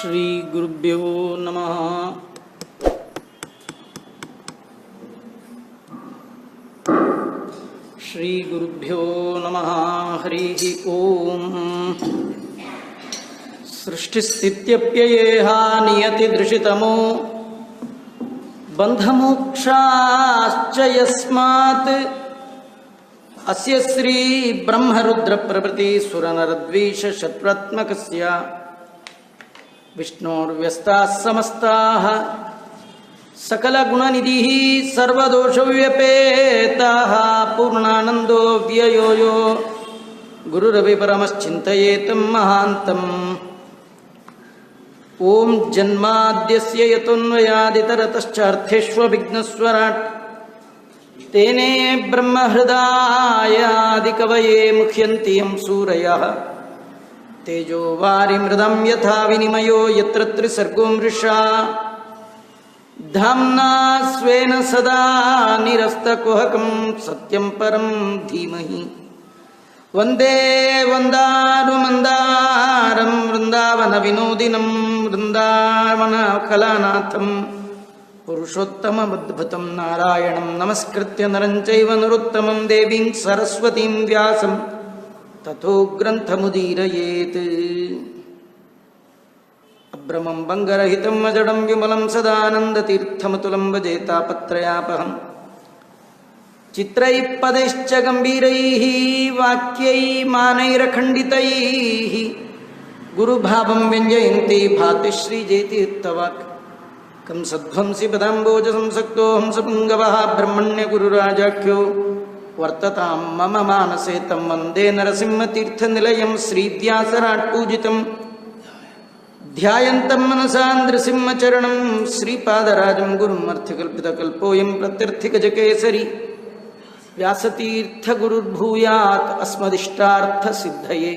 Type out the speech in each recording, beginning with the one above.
ಶ್ರೀ ಗುರುಭ್ಯೋ ನಮಃ. ಶ್ರೀ ಗುರುಭ್ಯೋ ನಮಃ. ಹರಿ ಓಂ. ಸೃಷ್ಟಿಸ್ಥಿತ್ಯಪ್ಯಯೇಹ ನಿಯತಿದೃಶಿತಮೋ ಬಂಧಮೋಕ್ಷಾಶ್ಚ ಯಸ್ಮಾತ್ ಅಸ್ಯ ಶ್ರೀ ಬ್ರಹ್ಮರುದ್ರ ಪ್ರಭೃತಿ ಸುರನರದ್ವೀಷ ಶತ್ರುತ್ಮಕಸ್ಯ ವಿಷ್ಣೋರ್ವ್ಯಸ್ತಾಃ ಸಮಸ್ತಾಃ ಸಕಲಗುಣನಿಧಿಃ ಸರ್ವದೋಷವ್ಯಪೇತಃ ಪೂರ್ಣಾನಂದೋ ವ್ಯಯೋ ಯೋ ಗುರುರಪಿ ಪರಮಶ್ಚಿಂತಯೇತಂ ಮಹಾಂತಂ. ಓಂ ಜನ್ಮಾದ್ಯಸ್ಯ ಯತೋನ್ವಯಾದಿತರತಶ್ಚಾರ್ಥೇಷ್ವವಿಘ್ನಸ್ವರಾಟ್ ತೇನೇ ಬ್ರಹ್ಮಹೃದಾಯಾದಿಕವಯೇ ಮುಹ್ಯಂತಿ ಯಂ ಸೂರಯಃ ತೇಜೋ ವಾರಿಮೃದಂ ಯಥಾ ವಿನಿಮಯೋ ಯತ್ರ ತ್ರಿಸರ್ಗೋ ಮೃಷಾ ಧಾಮ್ನಾ ಸ್ವೇನ ಸದಾ ನಿರಸ್ತಕುಹಕಂ ಸತ್ಯಂ ಪರಂ ಧೀಮಹಿ. ವಂದೇ ವಂದಾರುಮಂದಾರಂ ವೃಂದಾವನ ವಿನೋದಿನಂ ವೃಂದಾವನ ಕಲಾನಾಥಂ ಪುರುಷೋತ್ತಮಮದ್ಭುತಂ ನಾರಾಯಣಂ ನಮಸ್ಕೃತ್ಯ ನರಂ ಚೈವ ನರೋತ್ತಮಂ ದೇವೀಂ ಸರಸ್ವತೀಂ ವ್ಯಾಸಂ ತಥೋ ಗ್ರಂಥಮುದೀರಯೇತ್. ಅಭ್ರಮಂ ಭಂಗರಹಿತಂ ಅಜಡಂ ವಿಮಲಂ ಸದಾನಂದತೀರ್ಥಮತುಲಂ ಭಜೆ ತಾಪತ್ರಯಾಪಹಂ. ಚಿತ್ರೈಃ ಪದೈಶ್ಚ ಗಂಭೀರೈಃ ವಾಕ್ಯೈಃ ಮಾನೈರಖಂಡಿತೈಃ ಗುರುಭಾವಂ ವ್ಯಂಜಯಂತಿ ಭಾತಿ ಶ್ರೀಜೇತಿ ಉತ್ತವಾಕ್. ಕಂಸಧ್ವಂಸಿ ಪದಾಂಬೋಜ ಸಂಸಕ್ತೋ ಹಂಸಪುಂಗವಃ ಬ್ರಹ್ಮಣ್ಯಗುರುರಾಜಾಖ್ಯೋ ವರ್ತತಾಂ ಮಮ ಮಾನಸೇ ತಂ ವಂದೇ ನರಸಿಂಹತೀರ್ಥನಿಲಯಂ ಶ್ರೀವ್ಯಾಸರಾಟ್ ಪೂಜಿತಂ ಧ್ಯಾಯಂತಂ ಮನಸಾ ನೃಸಿಂಹಚರಣಂ ಶ್ರೀಪಾದರಾಜಂ ಗುರುಂ ಅರ್ಥಕಲ್ಪಿತಕಲ್ಪೋಯಂ ಪ್ರತ್ಯರ್ಥಿಗಜಕೇಸರಿ ವ್ಯಾಸತೀರ್ಥಗುರುರ್ಭೂಯಾತ್ ಅಸ್ಮದಿಷ್ಟಾರ್ಥಸಿದ್ಧಯೇ.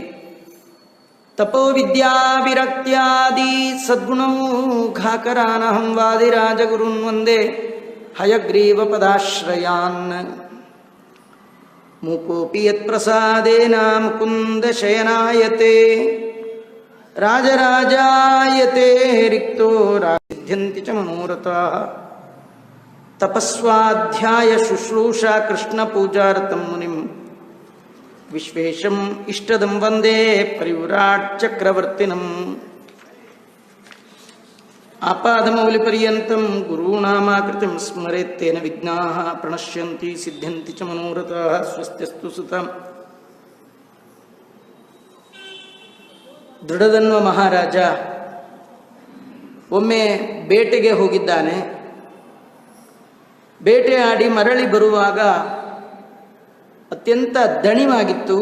ತಪೋ ವಿದ್ಯಾವಿರಕ್ತ್ಯಾದಿ ಸದ್ಗುಣೌಘಾಕರಾನಹಂ ವಾದಿರಾಜಗುರುನ್ ವಂದೇ ಹಯಗ್ರೀವಪದಾಶ್ರಯಾನ್. ಮೂಕೋಪಿ ಯತ್ಪ್ರಸಾದೇನ ಮುಕುಂದಶಯನಾಯತೆ ರಾಜರಾಜಾಯತೆ ರಿಕ್ತೋ ಸಿದ್ಧ್ಯಂತಿ ಚ ಮನೋರಥಾಃ. ತಪಸ್ವಾಧ್ಯಾಯ ಶುಶ್ರೂಷಾ ಕೃಷ್ಣ ಪೂಜಾರತಂ ಮುನಿಂ ವಿಶ್ವೇಶಂ ಇಷ್ಟದಂ ವಂದೇ ಪರಿವ್ರಾಟ್ ಚಕ್ರವರ್ತಿನಂ. ಆಪಾದಮೌಲಿಪರ್ಯಂತಂ ಗುರುಣಾಮಾಕೃತಿಂ ಸ್ಮರೇತ್ ತೇನ ವಿಘ್ನಾಃ ಪ್ರಣಶ್ಯಂತಿ ಸಿದ್ಧ್ಯಂತಿ ಚ ಮನೋರಥಾಃ. ಸ್ವಸ್ತ್ಯಸ್ತು ಸುತಂ. ದೃಢದನ್ವ ಮಹಾರಾಜ ಒಮ್ಮೆ ಬೇಟೆಗೆ ಹೋಗಿದ್ದಾನೆ. ಬೇಟೆಯಾಡಿ ಮರಳಿ ಬರುವಾಗ ಅತ್ಯಂತ ದಣಿವಾಗಿತ್ತು.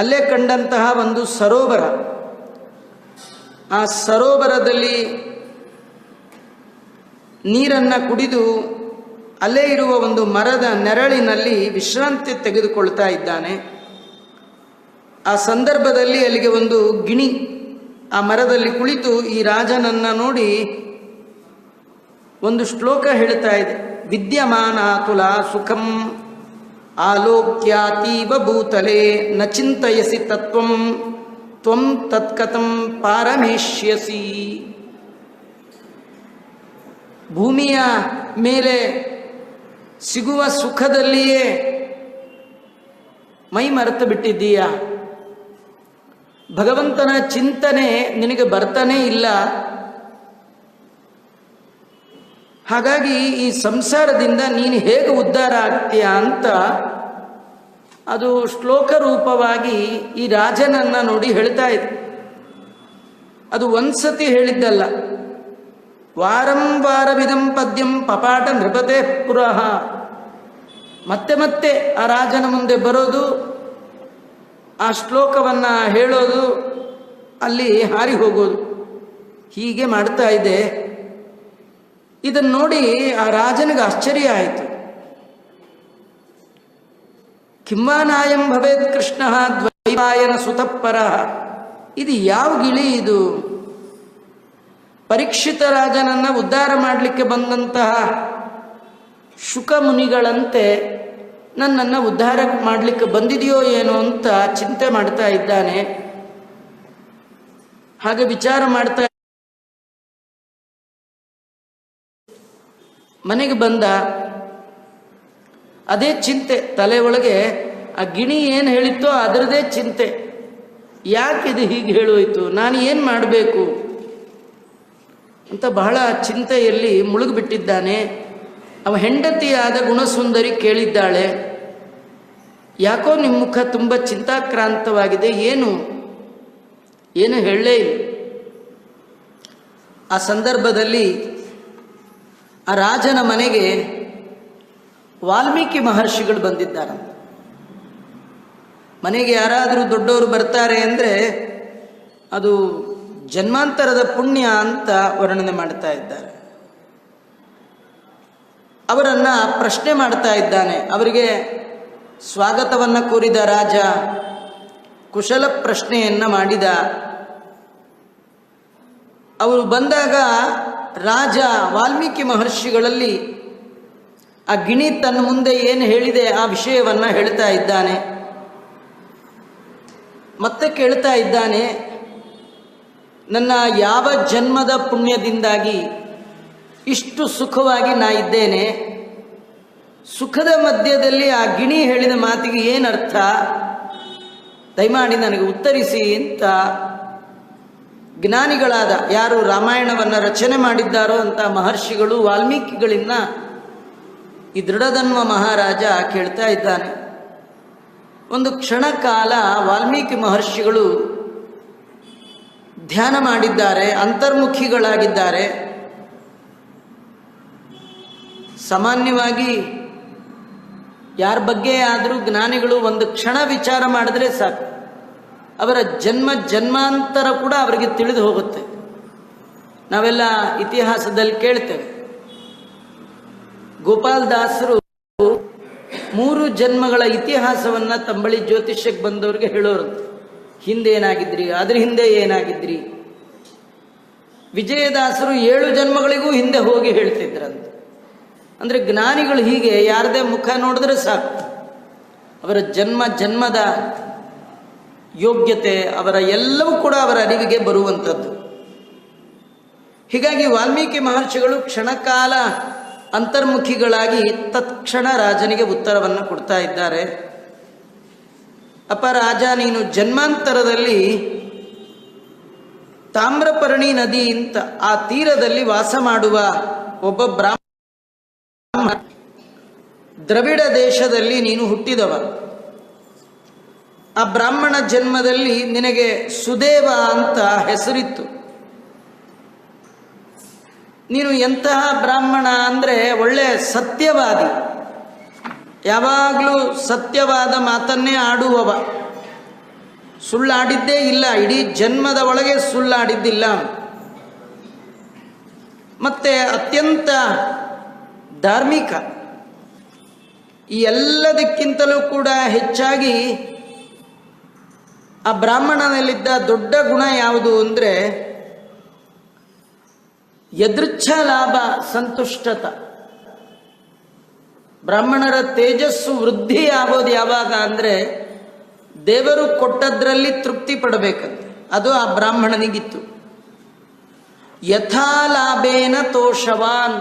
ಅಲ್ಲೇ ಕಂಡಂತಹ ಒಂದು ಸರೋವರ, ಆ ಸರೋವರದಲ್ಲಿ ನೀರನ್ನು ಕುಡಿದು ಅಲ್ಲೇ ಇರುವ ಒಂದು ಮರದ ನೆರಳಿನಲ್ಲಿ ವಿಶ್ರಾಂತಿ ತೆಗೆದುಕೊಳ್ತಾ ಇದ್ದಾನೆ. ಆ ಸಂದರ್ಭದಲ್ಲಿ ಅಲ್ಲಿಗೆ ಒಂದು ಗಿಣಿ ಆ ಮರದಲ್ಲಿ ಕುಳಿತು ಈ ರಾಜನನ್ನು ನೋಡಿ ಒಂದು ಶ್ಲೋಕ ಹೇಳ್ತಾ ಇದೆ. ವಿದ್ಯಮಾನ ತುಲಾ ಸುಖಂ ಆಲೋಕ್ಯಾತೀವ ಭೂತಲೆ ನ ಚಿಂತಯಸಿ ತತ್ವಂ ತ್ವಂ ತತ್ಕಥಂ ಪಾರಮೇಷ್ಯಸಿ. ಭೂಮಿಯ ಮೇಲೆ ಸಿಗುವ ಸುಖದಲ್ಲಿಯೇ ಮೈ ಮರೆತು ಬಿಟ್ಟಿದ್ದೀಯಾ. ಭಗವಂತನ ಚಿಂತನೆ ನಿನಗೆ ಬರ್ತಾನೇ ಇಲ್ಲ. ಹಾಗಾಗಿ ಈ ಸಂಸಾರದಿಂದ ನೀನು ಹೇಗೆ ಉದ್ಧಾರ ಆಗ್ತೀಯ ಅಂತ ಅದು ಶ್ಲೋಕ ರೂಪವಾಗಿ ಈ ರಾಜನನ್ನು ನೋಡಿ ಹೇಳ್ತಾ ಇದೆ. ಅದು ಒಂದ್ಸತಿ ಹೇಳಿದ್ದಲ್ಲ, ವಾರಂ ವಾರವಿದಂ ಪದ್ಯಂ ಪಪಾಟ ನೃಪತೆ ಪುರಃ. ಮತ್ತೆ ಮತ್ತೆ ಆ ರಾಜನ ಮುಂದೆ ಬರೋದು, ಆ ಶ್ಲೋಕವನ್ನು ಹೇಳೋದು, ಅಲ್ಲಿ ಹಾರಿ ಹೋಗೋದು, ಹೀಗೆ ಮಾಡ್ತಾ ಇದೆ. ಇದನ್ನು ನೋಡಿ ಆ ರಾಜನಿಗೆ ಆಶ್ಚರ್ಯ ಆಯಿತು. ಕಿಂವಾನಾಯಂ ಭವೇತ್ ಕೃಷ್ಣ ದ್ವೈಪಾಯನ ಸುತಃಪರ. ಇದು ಯಾವ ಗಿಳಿ ಇದು? ಪರೀಕ್ಷಿತ ರಾಜನನ್ನು ಉದ್ಧಾರ ಮಾಡಲಿಕ್ಕೆ ಬಂದಂತಹ ಶುಕ ಮುನಿಗಳಂತೆ ನನ್ನನ್ನು ಉದ್ಧಾರ ಮಾಡಲಿಕ್ಕೆ ಬಂದಿದೆಯೋ ಏನೋ ಅಂತ ಚಿಂತೆ ಮಾಡ್ತಾ ಇದ್ದಾನೆ. ಹಾಗೆ ವಿಚಾರ ಮಾಡ್ತಾ ಮನೆಗೆ ಬಂದ. ಅದೇ ಚಿಂತೆ ತಲೆ ಒಳಗೆ, ಆ ಗಿಣಿ ಏನು ಹೇಳಿತ್ತೋ ಅದರದೇ ಚಿಂತೆ. ಯಾಕಿದು ಹೀಗೆ ಹೇಳೋಯ್ತು, ನಾನು ಏನು ಮಾಡಬೇಕು ಅಂತ ಬಹಳ ಚಿಂತೆಯಲ್ಲಿ ಮುಳುಗಿಬಿಟ್ಟಿದ್ದಾನೆ. ಅವ ಹೆಂಡತಿಯಾದ ಗುಣಸುಂದರಿ ಕೇಳಿದ್ದಾಳೆ, ಯಾಕೋ ನಿಮ್ಮ ಮುಖ ತುಂಬ ಚಿಂತಾಕ್ರಾಂತವಾಗಿದೆ, ಏನು ಹೇಳಲೇ ಇಲ್ಲ. ಆ ಸಂದರ್ಭದಲ್ಲಿ ಆ ರಾಜನ ಮನೆಗೆ ವಾಲ್ಮೀಕಿ ಮಹರ್ಷಿಗಳು ಬಂದಿದ್ದಾರಂತೆ. ಮನೆಗೆ ಯಾರಾದರೂ ದೊಡ್ಡವರು ಬರ್ತಾರೆ ಅಂದರೆ ಅದು ಜನ್ಮಾಂತರದ ಪುಣ್ಯ ಅಂತ ವರ್ಣನೆ ಮಾಡ್ತಾ ಇದ್ದಾರೆ. ಅವರನ್ನು ಪ್ರಶ್ನೆ ಮಾಡ್ತಾ ಇದ್ದಾನೆ. ಅವರಿಗೆ ಸ್ವಾಗತವನ್ನು ಕೋರಿದ ರಾಜ ಕುಶಲ ಪ್ರಶ್ನೆಯನ್ನು ಮಾಡಿದ. ಅವರು ಬಂದಾಗ ರಾಜ ವಾಲ್ಮೀಕಿ ಮಹರ್ಷಿಗಳಲ್ಲಿ ಆ ಗಿಣಿ ತನ್ನ ಮುಂದೆ ಏನು ಹೇಳಿದೆ ಆ ವಿಷಯವನ್ನು ಹೇಳ್ತಾ ಇದ್ದಾನೆ. ಮತ್ತೆ ಕೇಳ್ತಾ ಇದ್ದಾನೆ, ನನ್ನ ಯಾವ ಜನ್ಮದ ಪುಣ್ಯದಿಂದಾಗಿ ಇಷ್ಟು ಸುಖವಾಗಿ ನಾ ಇದ್ದೇನೆ, ಸುಖದ ಮಧ್ಯದಲ್ಲಿ ಆ ಗಿಣಿ ಹೇಳಿದ ಮಾತಿಗೆ ಏನರ್ಥ, ದಯಮಾಡಿ ನನಗೆ ಉತ್ತರಿಸಿ ಅಂತ ಜ್ಞಾನಿಗಳಾದ ಯಾರು ರಾಮಾಯಣವನ್ನು ರಚನೆ ಮಾಡಿದ್ದಾರೋ ಅಂತ ಮಹರ್ಷಿಗಳು ವಾಲ್ಮೀಕಿಗಳಿಂದ ಈ ದೃಢಧನ್ವ ಮಹಾರಾಜ ಕೇಳ್ತಾ ಇದ್ದಾನೆ. ಒಂದು ಕ್ಷಣ ಕಾಲ ವಾಲ್ಮೀಕಿ ಮಹರ್ಷಿಗಳು ಧ್ಯಾನ ಮಾಡಿದ್ದಾರೆ, ಅಂತರ್ಮುಖಿಗಳಾಗಿದ್ದಾರೆ. ಸಾಮಾನ್ಯವಾಗಿ ಯಾರ ಬಗ್ಗೆ ಆದರೂ ಜ್ಞಾನಿಗಳು ಒಂದು ಕ್ಷಣ ವಿಚಾರ ಮಾಡಿದ್ರೆ ಸಾಕು, ಅವರ ಜನ್ಮಾಂತರ ಕೂಡ ಅವರಿಗೆ ತಿಳಿದು ಹೋಗುತ್ತೆ. ನಾವೆಲ್ಲ ಇತಿಹಾಸದಲ್ಲಿ ಕೇಳ್ತೇವೆ, ಗೋಪಾಲ್ ದಾಸರು 3 ಜನ್ಮಗಳ ಇತಿಹಾಸವನ್ನು ತಂಬಳಿ ಜ್ಯೋತಿಷ್ಯಕ್ಕೆ ಬಂದವರಿಗೆ ಹೇಳೋರು. ಹಿಂದೆ ಏನಾಗಿದ್ರಿ, ಅದ್ರ ಹಿಂದೆ ಏನಾಗಿದ್ರಿ. ವಿಜಯದಾಸರು 7 ಜನ್ಮಗಳಿಗೂ ಹಿಂದೆ ಹೋಗಿ ಹೇಳ್ತಿದ್ರಂತೆ. ಅಂದರೆ ಜ್ಞಾನಿಗಳು ಹೀಗೆ ಯಾರದೇ ಮುಖ ನೋಡಿದ್ರೆ ಸಾಕು, ಅವರ ಜನ್ಮದ ಯೋಗ್ಯತೆ ಅವರ ಎಲ್ಲವೂ ಕೂಡ ಅವರ ಅರಿವಿಗೆ ಬರುವಂಥದ್ದು. ಹೀಗಾಗಿ ವಾಲ್ಮೀಕಿ ಮಹರ್ಷಿಗಳು ಕ್ಷಣಕಾಲ ಅಂತರ್ಮುಖಿಗಳಾಗಿ ತತ್ಕ್ಷಣ ರಾಜನಿಗೆ ಉತ್ತರವನ್ನು ಕೊಡ್ತಾ ಇದ್ದಾರೆ. ಅಪ್ಪ ರಾಜ, ನೀನು ಜನ್ಮಾಂತರದಲ್ಲಿ ತಾಮ್ರಪರ್ಣಿ ನದಿ ಅಂತ ಆ ತೀರದಲ್ಲಿ ವಾಸ ಮಾಡುವ ಒಬ್ಬ ಬ್ರಾಹ್ಮಣ, ದ್ರವಿಡ ದೇಶದಲ್ಲಿ ನೀನು ಹುಟ್ಟಿದವ. ಆ ಬ್ರಾಹ್ಮಣ ಜನ್ಮದಲ್ಲಿ ನಿನಗೆ ಸುದೇವ ಅಂತ ಹೆಸರಿತ್ತು. ನೀನು ಎಂತಹ ಬ್ರಾಹ್ಮಣ ಅಂದರೆ ಒಳ್ಳೆ ಸತ್ಯವಾದಿ, ಯಾವಾಗಲೂ ಸತ್ಯವಾದ ಮಾತನ್ನೇ ಆಡುವವ, ಸುಳ್ಳಾಡಿದ್ದೇ ಇಲ್ಲ, ಇಡೀ ಜನ್ಮದ ಒಳಗೆ ಸುಳ್ಳಾಡಿದ್ದಿಲ್ಲ. ಮತ್ತೆ ಅತ್ಯಂತ ಧಾರ್ಮಿಕ. ಈ ಎಲ್ಲದಕ್ಕಿಂತಲೂ ಕೂಡ ಹೆಚ್ಚಾಗಿ ಆ ಬ್ರಾಹ್ಮಣನಲ್ಲಿದ್ದ ದೊಡ್ಡ ಗುಣ ಯಾವುದು ಅಂದರೆ ಯದೃಚ್ಛಾ ಲಾಭ ಸಂತುಷ್ಟತ. ಬ್ರಾಹ್ಮಣರ ತೇಜಸ್ಸು ವೃದ್ಧಿ ಆಗೋದು ಯಾವಾಗ ಅಂದರೆ ದೇವರು ಕೊಟ್ಟದ್ರಲ್ಲಿ ತೃಪ್ತಿ ಪಡಬೇಕಂತೆ. ಅದು ಆ ಬ್ರಾಹ್ಮಣನಿಗಿತ್ತು. ಯಥಾ ಲಾಭೇನ ತೋಷವಾನ್,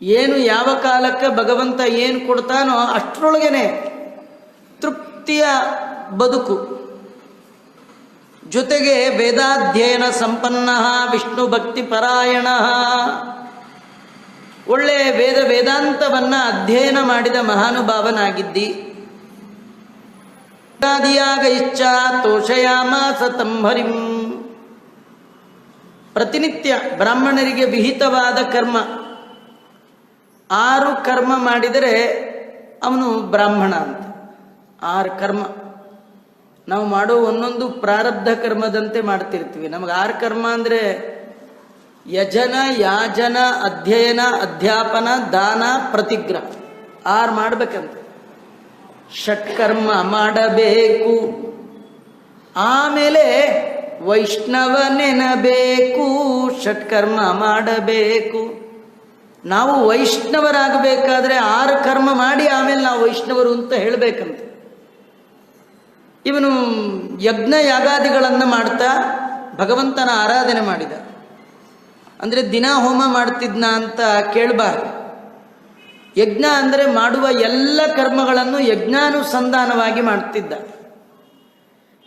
ಏನು ಯಾವ ಕಾಲಕ್ಕೆ ಭಗವಂತ ಏನು ಕೊಡ್ತಾನೋ ಅಷ್ಟರೊಳಗೇನೆ ತೃಪ್ತಿಯ ಬದುಕು. ಜೊತೆಗೆ ವೇದಾಧ್ಯಯನ ಸಂಪನ್ನ, ವಿಷ್ಣು ಭಕ್ತಿ ಪರಾಯಣ, ಒಳ್ಳೆ ವೇದಾಂತವನ್ನು ಅಧ್ಯಯನ ಮಾಡಿದ ಮಹಾನುಭಾವನಾಗಿದ್ದಿ. ಾದಿಯಾಗ ಇಚ್ಛಾ ತೋಷಯಾಮಾಸ ತಂಹರಿಂ. ಪ್ರತಿನಿತ್ಯ ಬ್ರಾಹ್ಮಣರಿಗೆ ವಿಹಿತವಾದ ಕರ್ಮ 6 ಕರ್ಮ ಮಾಡಿದರೆ ಅವನು ಬ್ರಾಹ್ಮಣ ಅಂತ. 6 ಕರ್ಮ ನಾವು ಮಾಡೋ ಒಂದೊಂದು ಪ್ರಾರಬ್ಧ ಕರ್ಮದಂತೆ ಮಾಡ್ತಿರ್ತೀವಿ. ನಮಗೆ 6 ಕರ್ಮ ಅಂದರೆ ಯಜನ, ಯಾಜನ, ಅಧ್ಯಯನ, ಅಧ್ಯಾಪನ, ದಾನ, ಪ್ರತಿಗ್ರಹ 6 ಮಾಡಬೇಕಂತ. ಷಟ್ಕರ್ಮ ಮಾಡಬೇಕು, ಆಮೇಲೆ ವೈಷ್ಣವ ನೆನಬೇಕು. ಷಟ್ಕರ್ಮ ಮಾಡಬೇಕು. ನಾವು ವೈಷ್ಣವರಾಗಬೇಕಾದ್ರೆ 6 ಕರ್ಮ ಮಾಡಿ ಆಮೇಲೆ ನಾವು ವೈಷ್ಣವರು ಅಂತ ಹೇಳಬೇಕಂತೆ. ಇವನು ಯಜ್ಞ ಯಾಗಾದಿಗಳನ್ನು ಮಾಡ್ತಾ ಭಗವಂತನ ಆರಾಧನೆ ಮಾಡಿದ. ಅಂದರೆ ದಿನ ಹೋಮ ಮಾಡ್ತಿದ್ನ ಅಂತ ಕೇಳಬಾರ್ದು. ಯಜ್ಞ ಅಂದರೆ ಮಾಡುವ ಎಲ್ಲ ಕರ್ಮಗಳನ್ನು ಯಜ್ಞಾನುಸಂಧಾನವಾಗಿ ಮಾಡ್ತಿದ್ದ.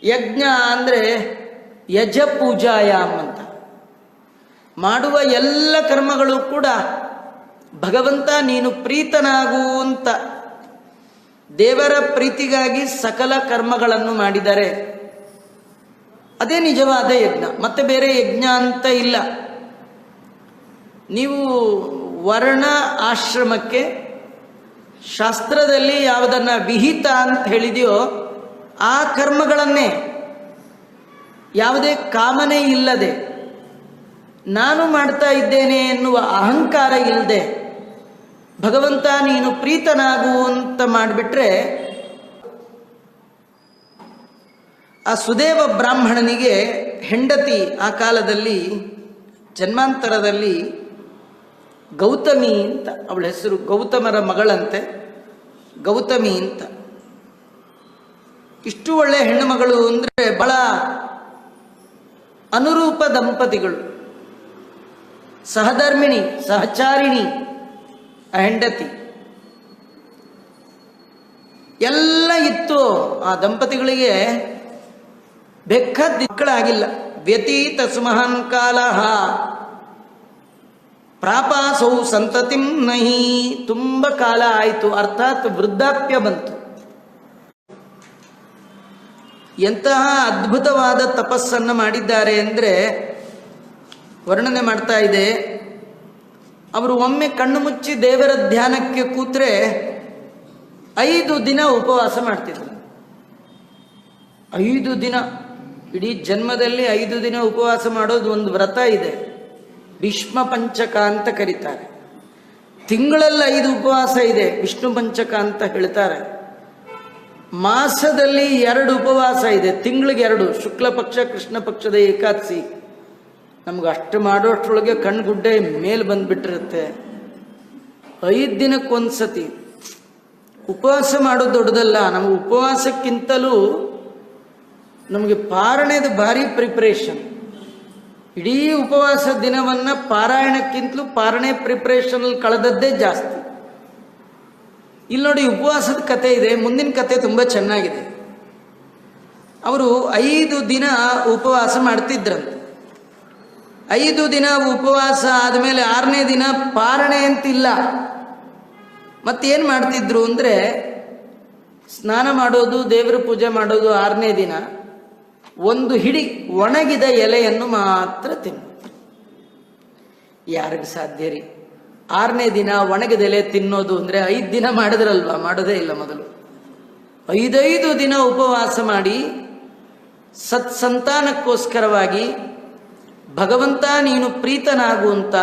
ಯಜ್ಞ ಅಂದರೆ ಯಜ ಪೂಜಾಯಾಮ್ ಅಂತ. ಮಾಡುವ ಎಲ್ಲ ಕರ್ಮಗಳು ಕೂಡ ಭಗವಂತ ನೀನು ಪ್ರೀತನಾಗುವಂತ ದೇವರ ಪ್ರೀತಿಗಾಗಿ ಸಕಲ ಕರ್ಮಗಳನ್ನು ಮಾಡಿದರೆ ಅದೇ ನಿಜವಾದ ಯಜ್ಞ. ಮತ್ತೆ ಬೇರೆ ಯಜ್ಞ ಅಂತ ಇಲ್ಲ. ನೀವು ವರ್ಣ ಆಶ್ರಮಕ್ಕೆ ಶಾಸ್ತ್ರದಲ್ಲಿ ಯಾವುದನ್ನ ವಿಹಿತ ಅಂತ ಹೇಳಿದೆಯೋ ಆ ಕರ್ಮಗಳನ್ನೇ ಯಾವುದೇ ಕಾಮನೆ ಇಲ್ಲದೆ, ನಾನು ಮಾಡ್ತಾ ಇದ್ದೇನೆ ಎನ್ನುವ ಅಹಂಕಾರ ಇಲ್ಲದೆ ಭಗವಂತ ನೀನು ಪ್ರೀತನಾಗುವಂತ ಮಾಡಿಬಿಟ್ರೆ, ಆ ಸುದೇವ ಬ್ರಾಹ್ಮಣನಿಗೆ ಹೆಂಡತಿ ಆ ಕಾಲದಲ್ಲಿ ಜನ್ಮಾಂತರದಲ್ಲಿ ಗೌತಮಿ ಅಂತ, ಅವಳ ಹೆಸರು ಗೌತಮರ ಮಗಳಂತೆ, ಗೌತಮಿ ಅಂತ. ಇಷ್ಟು ಒಳ್ಳೆ ಹೆಣ್ಣು ಮಗಳು ಅಂದರೆ ಬಹಳ ಅನುರೂಪ ದಂಪತಿಗಳು, ಸಹಧರ್ಮಿಣಿ ಸಹಚಾರಿಣಿ ಆ ಹೆಂಡತಿ. ಎಲ್ಲ ಇತ್ತು ಆ ದಂಪತಿಗಳಿಗೆ, ಬೇಕಾದ ಮಕ್ಕಳಾಗಿಲ್ಲ. ವ್ಯತೀತ ಸುಮಹಾನ್ ಕಾಲ ಪ್ರಾಪಾಸೌ ಸಂತತಿಂ ನಹಿ, ತುಂಬ ಕಾಲ ಆಯಿತು, ಅರ್ಥಾತ್ ವೃದ್ಧಾಪ್ಯ ಬಂತು. ಎಂತಹ ಅದ್ಭುತವಾದ ತಪಸ್ಸನ್ನು ಮಾಡಿದ್ದಾರೆ ಅಂದರೆ ವರ್ಣನೆ ಮಾಡ್ತಾ ಇದೆ. ಅವರು ಒಮ್ಮೆ ಕಣ್ಣು ಮುಚ್ಚಿ ದೇವರ ಧ್ಯಾನಕ್ಕೆ ಕೂತ್ರೆ 5 ದಿನ ಉಪವಾಸ ಮಾಡ್ತಿದ್ರು. 5 ದಿನ, ಇಡೀ ಜನ್ಮದಲ್ಲಿ 5 ದಿನ ಉಪವಾಸ ಮಾಡೋದು ಒಂದು ವ್ರತ ಇದೆ, ಭೀಷ್ಮ ಪಂಚಕ ಅಂತ ಕರೀತಾರೆ. ತಿಂಗಳಲ್ಲಿ 5 ಉಪವಾಸ ಇದೆ, ವಿಷ್ಣು ಪಂಚಕ ಅಂತ ಹೇಳ್ತಾರೆ. ಮಾಸದಲ್ಲಿ 2 ಉಪವಾಸ ಇದೆ, ತಿಂಗಳಿಗೆ 2, ಶುಕ್ಲ ಪಕ್ಷ ಕೃಷ್ಣ ಪಕ್ಷದ ಏಕಾದಶಿ. ನಮ್ಗೆ ಅಷ್ಟು ಮಾಡೋಷ್ಟ್ರೊಳಗೆ ಕಣ್ಗುಡ್ಡೆ ಮೇಲೆ ಬಂದ್ಬಿಟ್ಟಿರುತ್ತೆ. 5 ದಿನಕ್ಕೊಂದ್ಸತಿ ಉಪವಾಸ ಮಾಡೋದು ದೊಡ್ಡದಲ್ಲ. ನಮಗೆ ಉಪವಾಸಕ್ಕಿಂತಲೂ ನಮಗೆ ಪಾರಣೆದು ಭಾರಿ ಪ್ರಿಪ್ರೇಷನ್. ಇಡೀ ಉಪವಾಸ ದಿನವನ್ನು ಪಾರಾಯಣಕ್ಕಿಂತಲೂ ಪಾರಣೆ ಪ್ರಿಪ್ರೇಷನಲ್ಲಿ ಕಳೆದದ್ದೇ ಜಾಸ್ತಿ. ಇಲ್ಲಿ ನೋಡಿ, ಉಪವಾಸದ ಕತೆ ಇದೆ, ಮುಂದಿನ ಕತೆ ತುಂಬ ಚೆನ್ನಾಗಿದೆ. ಅವರು 5 ದಿನ ಉಪವಾಸ ಮಾಡ್ತಿದ್ರಂತೆ. 5 ದಿನ ಉಪವಾಸ ಆದಮೇಲೆ 6ನೇ ದಿನ ಪಾರಣೆ ಅಂತಿಲ್ಲ. ಮತ್ತೇನು ಮಾಡ್ತಿದ್ರು ಅಂದರೆ, ಸ್ನಾನ ಮಾಡೋದು, ದೇವರ ಪೂಜೆ ಮಾಡೋದು 6ನೇ ದಿನ. 1 ಹಿಡಿ ಒಣಗಿದ ಎಲೆಯನ್ನು ಮಾತ್ರ ತಿನ್ನೋದು. ಯಾರಿಗೆ ಸಾಧ್ಯ ರೀ 6ನೇ ದಿನ ಒಣಗಿದ ಎಲೆ ತಿನ್ನೋದು ಅಂದರೆ? 5 ದಿನ ಮಾಡಿದ್ರಲ್ವಾ, ಮಾಡೋದೇ ಇಲ್ಲ ಮೊದಲು. 5 ದಿನ ಉಪವಾಸ ಮಾಡಿ ಸತ್ಸಂತಾನಕ್ಕೋಸ್ಕರವಾಗಿ ಭಗವಂತ ನೀನು ಪ್ರೀತನಾಗುವಂತ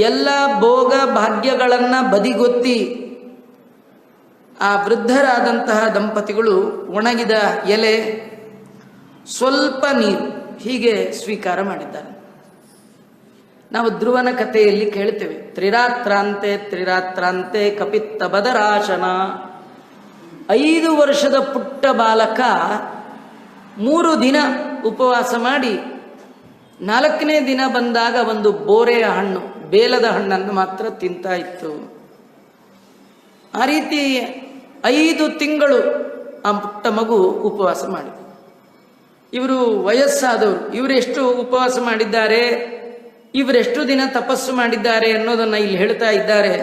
ಎಲ್ಲ ಭೋಗ ಭಾಗ್ಯಗಳನ್ನು ಬದಿಗೊತ್ತಿ ಆ ವೃದ್ಧರಾದಂತಹ ದಂಪತಿಗಳು ಒಣಗಿದ ಎಲೆ, ಸ್ವಲ್ಪ ನೀರು ಹೀಗೆ ಸ್ವೀಕಾರ ಮಾಡಿದ್ದಾರೆ. ನಾವು ಧ್ರುವನ ಕಥೆಯಲ್ಲಿ ಕೇಳ್ತೇವೆ, ತ್ರಿರಾತ್ರಾಂತೆ ತ್ರಿರಾತ್ರಾಂತೆ ಕಪಿತ್ತ ಬದರಾಶನ. 5 ವರ್ಷದ ಪುಟ್ಟ ಬಾಲಕ 3 ದಿನ ಉಪವಾಸ ಮಾಡಿ 4ನೇ ದಿನ ಬಂದಾಗ ಒಂದು ಬೋರೆಯ ಹಣ್ಣು, ಬೇಲದ ಹಣ್ಣನ್ನು ಮಾತ್ರ ತಿಂತಾ ಇತ್ತು. ಆ ರೀತಿ 5 ತಿಂಗಳು ಆ ಪುಟ್ಟ ಮಗು ಉಪವಾಸ ಮಾಡಿದೆ. ಇವರು ವಯಸ್ಸಾದವರು, ಇವರೆಷ್ಟು ಉಪವಾಸ ಮಾಡಿದ್ದಾರೆ, ಇವರೆಷ್ಟು ದಿನ ತಪಸ್ಸು ಮಾಡಿದ್ದಾರೆ ಅನ್ನೋದನ್ನು ಇಲ್ಲಿ ಹೇಳ್ತಾ ಇದ್ದಾರೆ.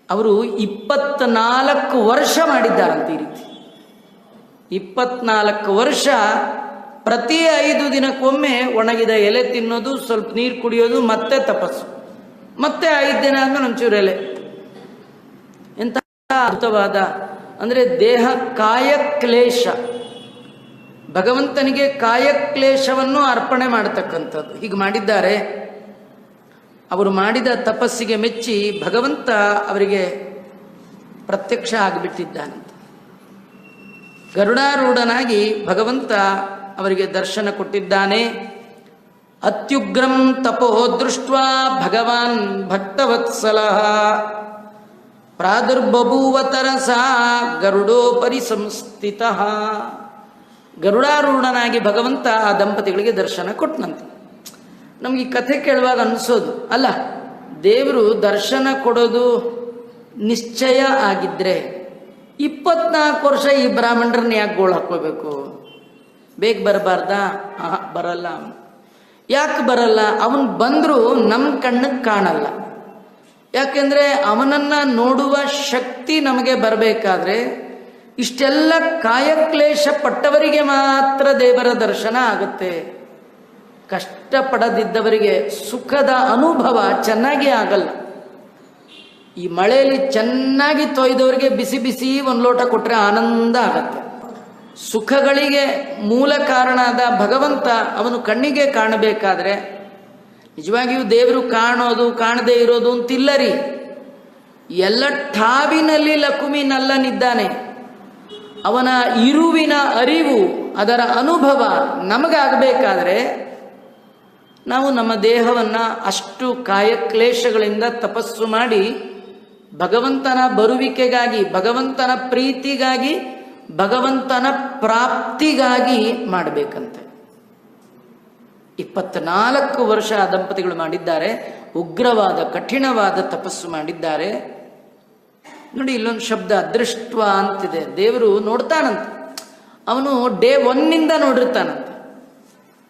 ಅವರು 24 ವರ್ಷ ಮಾಡಿದ್ದಾರಂತೆ. ಈ ರೀತಿ 24 ವರ್ಷ ಪ್ರತಿ 5 ದಿನಕ್ಕೊಮ್ಮೆ ಒಣಗಿದ ಎಲೆ ತಿನ್ನೋದು, ಸ್ವಲ್ಪ ನೀರು ಕುಡಿಯೋದು, ಮತ್ತೆ ತಪಸ್ಸು, ಮತ್ತೆ 5 ದಿನ ಆದ್ಮೇಲೆ ಒಂಚೂರು ಎಲೆ. ಎಂಥ ಅದ್ಭುತವಾದ ಅಂದರೆ ದೇಹ ಕಾಯಕ್ಲೇಶ, ಭಗವಂತನಿಗೆ ಕಾಯಕ್ಲೇಶವನ್ನು ಅರ್ಪಣೆ ಮಾಡತಕ್ಕಂಥದ್ದು. ಹೀಗೆ ಮಾಡಿದ್ದಾರೆ. ಅವರು ಮಾಡಿದ ತಪಸ್ಸಿಗೆ ಮೆಚ್ಚಿ ಭಗವಂತ ಅವರಿಗೆ ಪ್ರತ್ಯಕ್ಷ ಆಗಿಬಿಟ್ಟಿದ್ದಾನಂತೆ. ಗರುಡಾರೂಢನಾಗಿ ಭಗವಂತ ಅವರಿಗೆ ದರ್ಶನ ಕೊಟ್ಟಿದ್ದಾನೆ. ಅತ್ಯುಗ್ರಂ ತಪೋ ದೃಷ್ಟ್ವಾ ಭಗವಾನ್ ಭಕ್ತವತ್ಸಲಃ ಪ್ರಾದುರ್ಬಭೂವ ತರಸಾ ಗರುಡೋಪರಿ ಸಂಸ್ಥಿತಃ. ಗರುಡಾರೂಢನಾಗಿ ಭಗವಂತ ಆ ದಂಪತಿಗಳಿಗೆ ದರ್ಶನ ಕೊಟ್ಟನಂತೆ. ನಮ್ಗೆ ಈ ಕಥೆ ಕೇಳುವಾಗ ಅನಿಸೋದು, ಅಲ್ಲ, ದೇವರು ದರ್ಶನ ಕೊಡೋದು ನಿಶ್ಚಯ ಆಗಿದ್ರೆ 24 ವರ್ಷ ಈ ಬ್ರಾಹ್ಮಣರನ್ನ ಯಾಕೆ ಗೋಳು ಹಾಕೋಬೇಕು? ಬೇಗ ಬರಬಾರ್ದಾ? ಬರಲ್ಲ. ಯಾಕೆ ಬರಲ್ಲ? ಅವನು ಬಂದರೂ ನಮ್ಮ ಕಣ್ಣಿಗೆ ಕಾಣಲ್ಲ. ಯಾಕೆಂದ್ರೆ ಅವನನ್ನ ನೋಡುವ ಶಕ್ತಿ ನಮಗೆ ಬರಬೇಕಾದ್ರೆ ಇಷ್ಟೆಲ್ಲ ಕಾಯಕ್ಲೇಶ ಪಟ್ಟವರಿಗೆ ಮಾತ್ರ ದೇವರ ದರ್ಶನ ಆಗುತ್ತೆ. ಕಷ್ಟಪಡದಿದ್ದವರಿಗೆ ಸುಖದ ಅನುಭವ ಚೆನ್ನಾಗಿ ಆಗಲ್ಲ. ಈ ಮಳೆಯಲ್ಲಿ ಚೆನ್ನಾಗಿ ತೊಯ್ದವರಿಗೆ ಬಿಸಿ ಬಿಸಿ ಒಂದು ಲೋಟ ಕೊಟ್ಟರೆ ಆನಂದ ಆಗತ್ತೆ. ಸುಖಗಳಿಗೆ ಮೂಲ ಕಾರಣದ ಭಗವಂತ ಅವನು ಕಣ್ಣಿಗೆ ಕಾಣಬೇಕಾದ್ರೆ ನಿಜವಾಗಿಯೂ ದೇವರು ಕಾಣೋದು ಕಾಣದೇ ಇರೋದು ಅಂತಿಲ್ಲರಿ. ಎಲ್ಲ ಠಾವಿನಲ್ಲಿ ಲಕುಮಿ ನಲ್ಲನಿದ್ದಾನೆ. ಅವನ ಇರುವಿನ ಅರಿವು, ಅದರ ಅನುಭವ ನಮಗಾಗಬೇಕಾದ್ರೆ ನಾವು ನಮ್ಮ ದೇಹವನ್ನು ಅಷ್ಟು ಕಾಯಕ್ಲೇಶಗಳಿಂದ ತಪಸ್ಸು ಮಾಡಿ ಭಗವಂತನ ಬರುವಿಕೆಗಾಗಿ, ಭಗವಂತನ ಪ್ರೀತಿಗಾಗಿ, ಭಗವಂತನ ಪ್ರಾಪ್ತಿಗಾಗಿ ಮಾಡಬೇಕಂತೆ. 24 ವರ್ಷ ಆ ದಂಪತಿಗಳು ಮಾಡಿದ್ದಾರೆ. ಉಗ್ರವಾದ ಕಠಿಣವಾದ ತಪಸ್ಸು ಮಾಡಿದ್ದಾರೆ. ನೋಡಿ, ಇಲ್ಲೊಂದು ಶಬ್ದ ಅದೃಷ್ಟ ಅಂತಿದೆ. ದೇವರು ನೋಡ್ತಾನಂತೆ. ಅವನು ಡೇ 1 ನೋಡಿರ್ತಾನಂತೆ.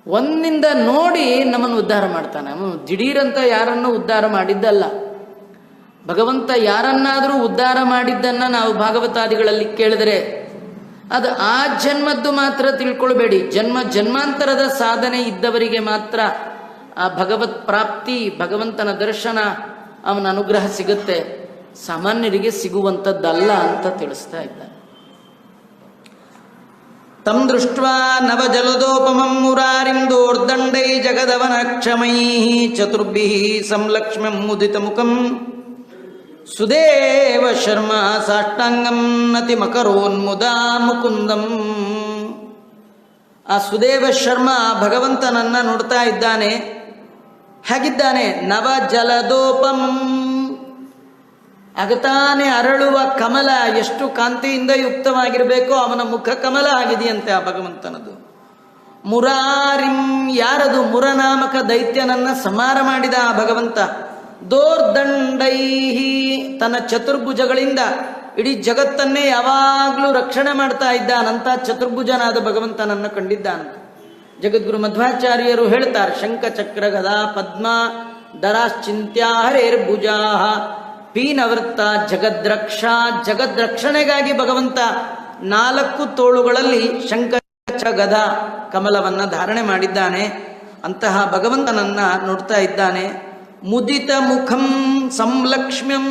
1 ನೋಡಿ ನಮ್ಮನ್ನು ಉದ್ಧಾರ ಮಾಡ್ತಾನೆ. ಅವನು ದಿಢೀರಂತ ಯಾರನ್ನು ಉದ್ಧಾರ ಮಾಡಿದ್ದಲ್ಲ. ಭಗವಂತ ಯಾರನ್ನಾದರೂ ಉದ್ಧಾರ ಮಾಡಿದ್ದನ್ನ ನಾವು ಭಾಗವತಾದಿಗಳಲ್ಲಿ ಕೇಳಿದರೆ ಅದು ಆ ಜನ್ಮದ್ದು ಮಾತ್ರ ತಿಳ್ಕೊಳ್ಬೇಡಿ. ಜನ್ಮಾಂತರದ ಸಾಧನೆ ಇದ್ದವರಿಗೆ ಮಾತ್ರ ಆ ಭಗವತ್ ಪ್ರಾಪ್ತಿ, ಭಗವಂತನ ದರ್ಶನ, ಅವನ ಅನುಗ್ರಹ ಸಿಗುತ್ತೆ. ಸಾಮಾನ್ಯರಿಗೆ ಸಿಗುವಂಥದ್ದಲ್ಲ ಅಂತ ತಿಳಿಸ್ತಾ ಇದ್ದಾರೆ. ತಂ ದೃಷ್ಟ್ವಾ ನವ ಜಲದೋಪಮಂ ಮುರಾರಿಂ ದೋರ್ದಂಡೈ ಜಗದವನ ಕ್ಷಮೈ ಚತುರ್ಭಿಃ ಸಂಲಕ್ಷ್ಮ್ಯಂ ಮುದಿತ ಮುಖಂ ಸುದೇವ ಶರ್ಮ ಸಾಷ್ಟಾಂಗಂ ನತಿ ಮಕರೋನ್ಮುದಾ ಮುಕುಂದಂ. ಆ ಸುದೇವ ಶರ್ಮ ಭಗವಂತನನ್ನ ನೋಡ್ತಾ ಇದ್ದಾನೆ. ಹೇಗಿದ್ದಾನೆ? ನವ ಜಲದೋಪಂ, ಅಗತಾನೆ ಅರಳುವ ಕಮಲ ಎಷ್ಟು ಕಾಂತಿಯಿಂದ ಯುಕ್ತವಾಗಿರಬೇಕೋ ಅವನ ಮುಖ ಕಮಲ ಆಗಿದೆಯಂತೆ ಆ ಭಗವಂತನದು. ಮುರಾರಿಂ, ಯಾರದು? ಮುರನಾಮಕ ದೈತ್ಯನನ್ನ ಸಂಹಾರ ಮಾಡಿದ ಆ ಭಗವಂತ. ದೋರ್ದಂಡೈಹಿ, ತನ್ನ ಚತುರ್ಭುಜಗಳಿಂದ ಇಡೀ ಜಗತ್ತನ್ನೇ ಯಾವಾಗಲೂ ರಕ್ಷಣೆ ಮಾಡ್ತಾ ಇದ್ದಾನಂತ ಚತುರ್ಭುಜನಾದ ಭಗವಂತನನ್ನು ಕಂಡಿದ್ದಾನಂತ. ಜಗದ್ಗುರು ಮಧ್ವಾಚಾರ್ಯರು ಹೇಳ್ತಾರೆ, ಶಂಖ ಚಕ್ರ ಗದಾ ಪದ್ಮ ದರಾಶ್ಚಿಂತ್ಯಾ ಹರೇರ್ಭುಜಾ ಪೀನವೃತ್ತ ಜಗದ್ರಕ್ಷಾ. ಜಗದ್ರಕ್ಷಣೆಗಾಗಿ ಭಗವಂತ 4 ತೋಳುಗಳಲ್ಲಿ ಶಂಖ ಚಕ್ರ ಗದಾ ಕಮಲವನ್ನ ಧಾರಣೆ ಮಾಡಿದ್ದಾನೆ. ಅಂತಹ ಭಗವಂತನನ್ನ ನೋಡ್ತಾ ಇದ್ದಾನೆ. ಮುದಿತ ಮುಖಂ ಸಂಲಕ್ಷ್ಮ್ಯಂ,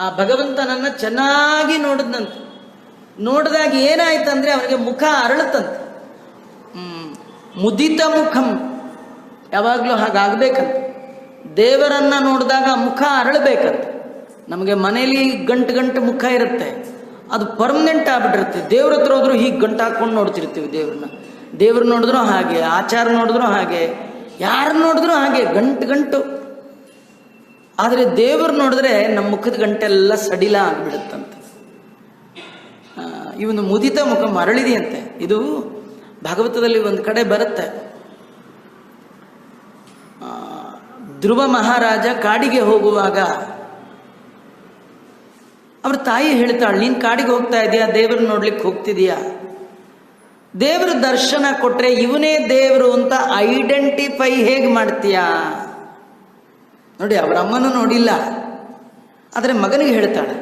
ಆ ಭಗವಂತನನ್ನ ಚೆನ್ನಾಗಿ ನೋಡಿದಂತೆ. ನೋಡಿದಾಗ ಏನಾಯ್ತಂದ್ರೆ ಅವನಿಗೆ ಮುಖ ಅರಳುತ್ತಂತೆ. ಮುದಿತ ಮುಖಂ, ಯಾವಾಗಲೂ ಹಾಗಾಗಬೇಕಂತೆ. ದೇವರನ್ನ ನೋಡಿದಾಗ ಮುಖ ಅರಳಬೇಕಂತೆ. ನಮಗೆ ಮನೇಲಿ ಗಂಟು ಮುಖ ಇರುತ್ತೆ, ಅದು ಪರ್ಮನೆಂಟ್ ಆಗ್ಬಿಟ್ಟಿರುತ್ತೆ. ದೇವ್ರ ಹತ್ರ ಹೋದ್ರು ಹೀಗೆ ಗಂಟು ಹಾಕೊಂಡು ನೋಡ್ತಿರ್ತೀವಿ ದೇವ್ರನ್ನ. ದೇವ್ರು ನೋಡಿದ್ರು ಹಾಗೆ, ಆಚಾರ ನೋಡಿದ್ರು ಹಾಗೆ, ಯಾರು ನೋಡಿದ್ರು ಹಾಗೆ ಗಂಟು. ಆದರೆ ದೇವರು ನೋಡಿದ್ರೆ ನಮ್ಮ ಮುಖದ ಗಂಟೆಲ್ಲ ಸಡಿಲ ಆಗ್ಬಿಡುತ್ತಂತೆ. ಇವನು ಮುದಿತ ಮುಖ ಮರಳಿದೆಯಂತೆ. ಇದು ಭಾಗವತದಲ್ಲಿ ಒಂದು ಕಡೆ ಬರುತ್ತೆ. ಧ್ರುವ ಮಹಾರಾಜ ಕಾಡಿಗೆ ಹೋಗುವಾಗ ಅವ್ರ ತಾಯಿ ಹೇಳ್ತಾಳೆ, ನೀನು ಕಾಡಿಗೆ ಹೋಗ್ತಾ ಇದೀಯಾ, ದೇವರು ನೋಡ್ಲಿಕ್ಕೆ ಹೋಗ್ತಿದೀಯಾ? ದೇವ್ರ ದರ್ಶನ ಕೊಟ್ರೆ ಇವನೇ ದೇವರು ಅಂತ ಐಡೆಂಟಿಫೈ ಹೇಗೆ ಮಾಡ್ತೀಯಾ? ನೋಡಿ, ಅವರ ಅಮ್ಮನೂ ನೋಡಿಲ್ಲ, ಆದರೆ ಮಗನಿಗೆ ಹೇಳ್ತಾಳೆ,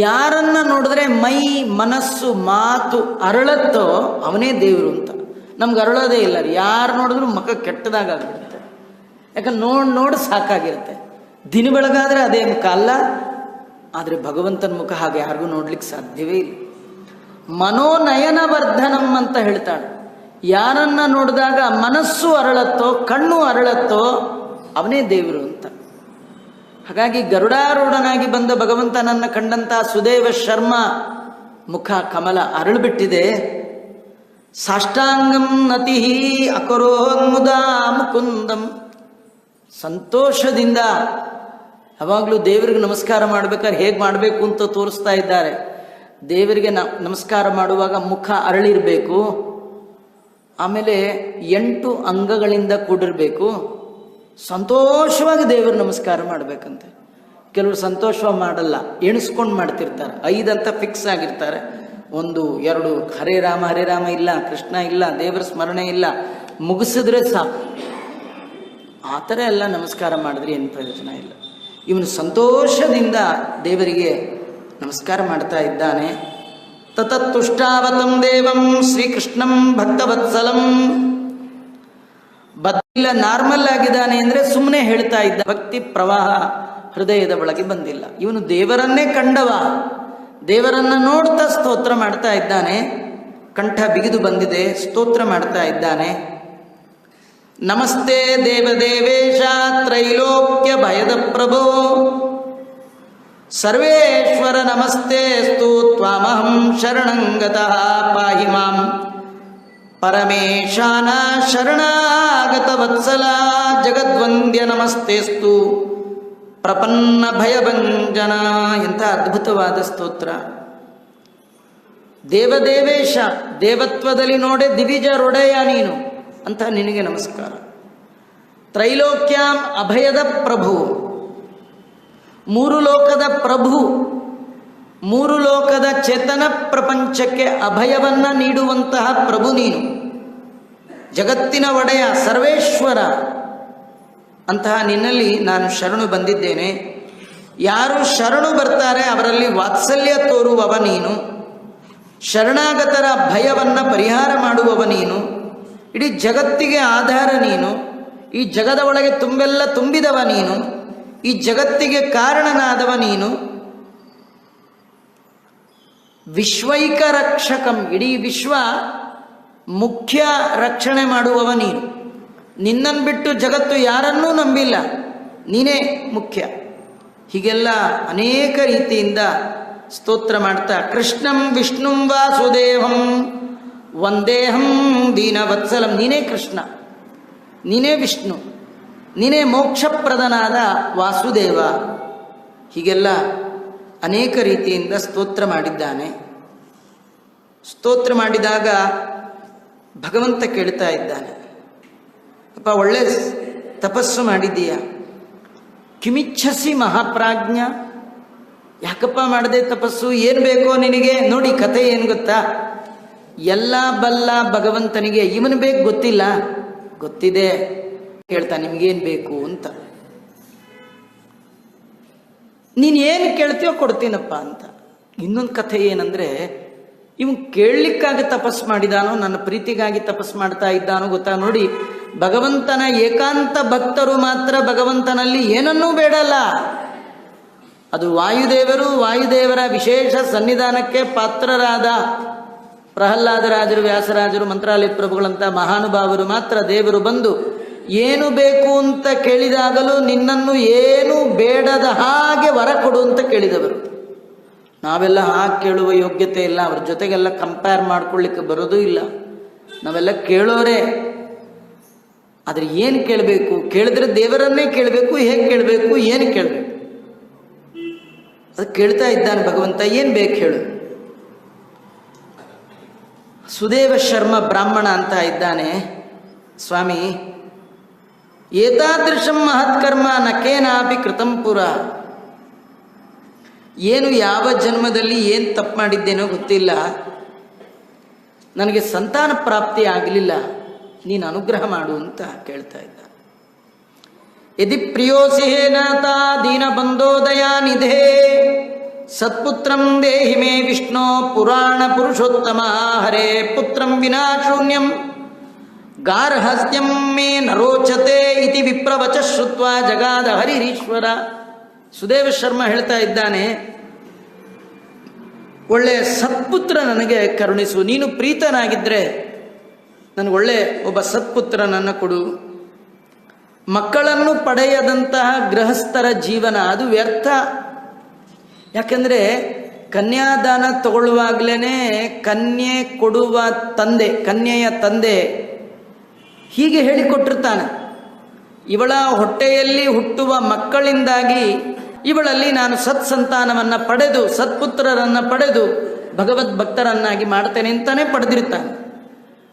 ಯಾರನ್ನ ನೋಡಿದ್ರೆ ಮೈ ಮನಸ್ಸು ಮಾತು ಅರಳತ್ತೋ ಅವನೇ ದೇವರು ಅಂತ. ನಮ್ಗೆ ಅರಳೋದೇ ಇಲ್ಲ ರೀ. ಯಾರು ನೋಡಿದ್ರು ಮುಖ ಕೆಟ್ಟದಾಗ್ಬಿಡುತ್ತೆ. ಯಾಕಂದ್ರೆ ನೋಡಿ ಸಾಕಾಗಿರುತ್ತೆ. ದಿನ ಬೆಳಗಾದ್ರೆ ಅದೇ ಮುಖ ಅಲ್ಲ. ಆದರೆ ಭಗವಂತನ ಮುಖ ಹಾಗೆ ಯಾರಿಗೂ ನೋಡ್ಲಿಕ್ಕೆ ಸಾಧ್ಯವೇ ಇಲ್ಲ. ಮನೋನಯನ ವರ್ಧನಂ ಅಂತ ಹೇಳ್ತಾಳೆ. ಯಾರನ್ನ ನೋಡಿದಾಗ ಮನಸ್ಸು ಅರಳತ್ತೋ ಕಣ್ಣು ಅರಳತ್ತೋ ಅವನೇ ದೇವರು ಅಂತ. ಹಾಗಾಗಿ ಗರುಡಾರೂಢನಾಗಿ ಬಂದ ಭಗವಂತನನ್ನ ಕಂಡಂತ ಸುದೇವ ಶರ್ಮ ಮುಖ ಕಮಲ ಅರಳುಬಿಟ್ಟಿದೆ. ಸಾಷ್ಟಾಂಗಂ ನತಿ ಅಕರೋನ್ಮುದಾ ಮುಕುಂದಂ, ಸಂತೋಷದಿಂದ ಯಾವಾಗಲೂ ದೇವರಿಗೆ ನಮಸ್ಕಾರ ಮಾಡ್ಬೇಕಾದ್ರೆ ಹೇಗೆ ಮಾಡಬೇಕು ಅಂತ ತೋರಿಸ್ತಾ ಇದ್ದಾರೆ. ದೇವರಿಗೆ ನಮಸ್ಕಾರ ಮಾಡುವಾಗ ಮುಖ ಅರಳಿರಬೇಕು, ಆಮೇಲೆ 8 ಅಂಗಗಳಿಂದ ಕೂಡಿರಬೇಕು, ಸಂತೋಷವಾಗಿ ದೇವರು ನಮಸ್ಕಾರ ಮಾಡಬೇಕಂತೆ. ಕೆಲವರು ಸಂತೋಷವಾಗಿ ಮಾಡಲ್ಲ, ಎಣಿಸ್ಕೊಂಡು ಮಾಡ್ತಿರ್ತಾರೆ. 5 ಅಂತ ಫಿಕ್ಸ್ ಆಗಿರ್ತಾರೆ. 1 2 ಹರೇ ರಾಮ ಇಲ್ಲ, ಕೃಷ್ಣ ಇಲ್ಲ, ದೇವರ ಸ್ಮರಣೆ ಇಲ್ಲ, ಮುಗಿಸಿದ್ರೆ ಸಾಕು. ಆ ಥರ ಎಲ್ಲ ನಮಸ್ಕಾರ ಮಾಡಿದ್ರೆ ಏನು ಪ್ರಯೋಜನ ಇಲ್ಲ. ಇವನು ಸಂತೋಷದಿಂದ ದೇವರಿಗೆ ನಮಸ್ಕಾರ ಮಾಡ್ತಾ ಇದ್ದಾನೆ. ತತತ್ತುಷ್ಟಾವತಂ ದೇವಂ ಶ್ರೀಕೃಷ್ಣಂ ಭಕ್ತವತ್ಸಲಂ. ಬದ್ದಿಲ್ಲ, ನಾರ್ಮಲ್ ಆಗಿದ್ದಾನೆ ಅಂದರೆ ಸುಮ್ಮನೆ ಹೇಳ್ತಾ ಇದ್ದ, ಭಕ್ತಿ ಪ್ರವಾಹ ಹೃದಯದ ಒಳಗೆ ಬಂದಿಲ್ಲ. ಇವನು ದೇವರನ್ನೇ ಕಂಡವ, ದೇವರನ್ನ ನೋಡ್ತಾ ಸ್ತೋತ್ರ ಮಾಡ್ತಾ ಇದ್ದಾನೆ. ಕಂಠ ಬಿಗಿದು ಬಂದಿದೆ, ಸ್ತೋತ್ರ ಮಾಡ್ತಾ ಇದ್ದಾನೆ. ನಮಸ್ತೆ ದೇವದೇವೇಶ ತ್ರೈಲೋಕ್ಯ ಭಯದ ಪ್ರಭೋ ಸರ್ವೇಶ್ವರ ನಮಸ್ತೆಸ್ತು ತ್ವಾಮಹಂ ಶರಣಂಗತಃ ಪಾಹಿ ಮಾಂ ಪರಮೇಶಾನ ಶರಣಾಗತ ವತ್ಸಲ ಜಗದ್ವಂದ್ಯ ನಮಸ್ತೆಸ್ತು ಪ್ರಪನ್ನ ಭಯಭಂಜನ. ಎಂಥ ಅದ್ಭುತವಾದ ಸ್ತೋತ್ರ. ದೇವದೇವೇಶ, ದೇವತ್ವದಲ್ಲಿ ನೋಡೆ ದಿವಿಜರೊಡೆಯ ನೀನು ಅಂತ ನಿನಗೆ ನಮಸ್ಕಾರ. ತ್ರೈಲೋಕ್ಯಾಂ ಅಭಯದ ಪ್ರಭು, 3 ಲೋಕದ ಪ್ರಭು, 3 ಲೋಕದ ಚೇತನ ಪ್ರಪಂಚಕ್ಕೆ ಅಭಯವನ್ನ ನೀಡುವಂತಹ ಪ್ರಭು ನೀನು. ಜಗತ್ತಿನ ಒಡೆಯ ಸರ್ವೇಶ್ವರ ಅಂತಹ ನಿನ್ನಲ್ಲಿ ನಾನು ಶರಣು ಬಂದಿದ್ದೇನೆ. ಯಾರು ಶರಣು ಬರ್ತಾರೆ ಅವರಲ್ಲಿ ವಾತ್ಸಲ್ಯ ತೋರುವವ ನೀನು. ಶರಣಾಗತರ ಭಯವನ್ನು ಪರಿಹಾರ ಮಾಡುವವ ನೀನು. ಇಡೀ ಜಗತ್ತಿಗೆ ಆಧಾರ ನೀನು. ಈ ಜಗದ ಒಳಗೆ ತುಂಬೆಲ್ಲ ತುಂಬಿದವ ನೀನು. ಈ ಜಗತ್ತಿಗೆ ಕಾರಣನಾದವ ನೀನು. ವಿಶ್ವೈಕ ರಕ್ಷಕಂ, ಇಡೀ ವಿಶ್ವ ಮುಖ್ಯ ರಕ್ಷಣೆ ಮಾಡುವವ ನೀನು. ನಿನ್ನನ್ನು ಬಿಟ್ಟು ಜಗತ್ತು ಯಾರನ್ನೂ ನಂಬಿಲ್ಲ, ನೀನೇ ಮುಖ್ಯ. ಹೀಗೆಲ್ಲ ಅನೇಕ ರೀತಿಯಿಂದ ಸ್ತೋತ್ರ ಮಾಡ್ತಾ ಕೃಷ್ಣಂ ವಿಷ್ಣುಂ ವಾಸುದೇವಂ ವಂದೇಹಂ ದೀನವತ್ಸಲಂ. ನೀನೇ ಕೃಷ್ಣ, ನೀನೇ ವಿಷ್ಣು, ನೀನೇ ಮೋಕ್ಷಪ್ರದನಾದ ವಾಸುದೇವ. ಹೀಗೆಲ್ಲ ಅನೇಕ ರೀತಿಯಿಂದ ಸ್ತೋತ್ರ ಮಾಡಿದ್ದಾನೆ. ಸ್ತೋತ್ರ ಮಾಡಿದಾಗ ಭಗವಂತ ಕೇಳ್ತಾ ಇದ್ದಾನೆ, ಅಪ್ಪ ಒಳ್ಳೆ ತಪಸ್ಸು ಮಾಡಿದ್ದೀಯ, ಕಿಮಿಚ್ಛಸಿ ಮಹಾಪ್ರಾಜ್ಞ, ಯಾಕಪ್ಪ ಮಾಡದೆ ತಪಸ್ಸು, ಏನು ಬೇಕೋ ನಿನಗೆ? ನೋಡಿ ಕಥೆ ಏನು ಗೊತ್ತಾ, ಎಲ್ಲ ಬಲ್ಲ ಭಗವಂತನಿಗೆ ಇವನು ಬೇಕು ಗೊತ್ತಿಲ್ಲ, ಗೊತ್ತಿದೆ. ಕೇಳ್ತಾ ನಿಮ್ಗೇನು ಬೇಕು ಅಂತ. ನೀನು ಏನು ಕೇಳ್ತೀಯೋ ಕೊಡ್ತೀನಪ್ಪ ಅಂತ. ಇನ್ನೊಂದು ಕಥೆ ಏನಂದ್ರೆ, ಇವನು ಕೇಳಲಿಕ್ಕಾಗಿ ತಪಸ್ಸು ಮಾಡಿದಾನೋ ನನ್ನ ಪ್ರೀತಿಗಾಗಿ ತಪಸ್ಸು ಮಾಡ್ತಾ ಇದ್ದಾನೋ ಗೊತ್ತಾ. ನೋಡಿ, ಭಗವಂತನ ಏಕಾಂತ ಭಕ್ತರು ಮಾತ್ರ ಭಗವಂತನಲ್ಲಿ ಏನನ್ನೂ ಬೇಡಲ್ಲ. ಅದು ವಾಯುದೇವರು, ವಾಯುದೇವರ ವಿಶೇಷ ಸನ್ನಿಧಾನಕ್ಕೆ ಪಾತ್ರರಾದ ಪ್ರಹ್ಲಾದರಾಜರು, ವ್ಯಾಸರಾಜರು, ಮಂತ್ರಾಲಯ ಪ್ರಭುಗಳಂತ ಮಹಾನುಭಾವರು ಮಾತ್ರ ದೇವರು ಬಂದು ಏನು ಬೇಕು ಅಂತ ಕೇಳಿದಾಗಲೂ ನಿನ್ನನ್ನು ಏನು ಬೇಡದ ಹಾಗೆ ವರ ಕೊಡು ಅಂತ ಕೇಳಿದವರು. ನಾವೆಲ್ಲ ಹಾಗೆ ಕೇಳುವ ಯೋಗ್ಯತೆ ಇಲ್ಲ, ಅವ್ರ ಜೊತೆಗೆಲ್ಲ ಕಂಪೇರ್ ಮಾಡ್ಕೊಳ್ಳಿಕ್ಕೆ ಬರೋದೂ ಇಲ್ಲ. ನಾವೆಲ್ಲ ಕೇಳೋರೆ. ಆದರೆ ಏನು ಕೇಳಬೇಕು? ಕೇಳಿದ್ರೆ ದೇವರನ್ನೇ ಕೇಳಬೇಕು. ಹೇಗೆ ಕೇಳಬೇಕು? ಏನು ಕೇಳಬೇಕು? ಅದು ಕೇಳ್ತಾ ಇದ್ದಾನೆ ಭಗವಂತ. ಏನು ಬೇಕು ಹೇಳು? ಸುದೇವ ಶರ್ಮ ಬ್ರಾಹ್ಮಣ ಅಂತ ಇದ್ದಾನೆ, ಸ್ವಾಮಿ ಏತಾದೃಶಂ ಮಹತ್ಕರ್ಮ ನಕೇನಾಪಿ ಕೃತಂ ಪುರ. ಏನು ಯಾವ ಜನ್ಮದಲ್ಲಿ ಏನು ತಪ್ಪು ಮಾಡಿದ್ದೇನೋ ಗೊತ್ತಿಲ್ಲ, ನನಗೆ ಸಂತಾನ ಪ್ರಾಪ್ತಿ ಆಗಲಿಲ್ಲ, ನೀನು ಅನುಗ್ರಹ ಮಾಡು ಅಂತ ಕೇಳ್ತಾ ಇದ್ದ. ಯದಿ ಪ್ರಿಯೋಸಿ ಹೇನಾತ ದೀನ ಬಂಧೋದಯ ನಿಧೇ ಸತ್ಪುತ್ರಂ ದೇಹಿ ಮೇ ವಿಷ್ಣು ಪುರಾಣ ಪುರುಷೋತ್ತಮ ಹರೇ ಪುತ್ರಂ ವಿನಾ ಶೂನ್ಯಂ ಗಾರ್ಹಸ್ಯಂ ಮೇ ನರೋಚತೆ ಇತಿ ವಿಪ್ರವಚ ಶ್ರುತ್ವ ಜಗಾದ ಹರಿರೀಶ್ವರ. ಸುದೇವ ಶರ್ಮ ಹೇಳ್ತಾ ಇದ್ದಾನೆ, ಒಳ್ಳೆ ಸತ್ಪುತ್ರ ನನಗೆ ಕರುಣಿಸು. ನೀನು ಪ್ರೀತನಾಗಿದ್ದರೆ ನನಗೊಳ್ಳೆ ಒಬ್ಬ ಸತ್ಪುತ್ರನನ್ನು ಕೊಡು. ಮಕ್ಕಳನ್ನು ಪಡೆಯದಂತಹ ಗೃಹಸ್ಥರ ಜೀವನ ಅದು ವ್ಯರ್ಥ. ಯಾಕೆಂದರೆ ಕನ್ಯಾದಾನ ತಗೊಳ್ಳುವಾಗಲೇ ಕನ್ಯೆ ಕೊಡುವ ತಂದೆ, ಕನ್ಯೆಯ ತಂದೆ ಹೀಗೆ ಹೇಳಿಕೊಟ್ಟಿರ್ತಾನೆ, ಇವಳ ಹೊಟ್ಟೆಯಲ್ಲಿ ಹುಟ್ಟುವ ಮಕ್ಕಳಿಂದಾಗಿ ಇವಳಲ್ಲಿ ನಾನು ಸತ್ಸಂತಾನವನ್ನು ಪಡೆದು ಸತ್ಪುತ್ರರನ್ನು ಪಡೆದು ಭಗವದ್ ಭಕ್ತರನ್ನಾಗಿ ಮಾಡ್ತೇನೆ ಅಂತಾನೆ ಪಡೆದಿರ್ತಾನೆ.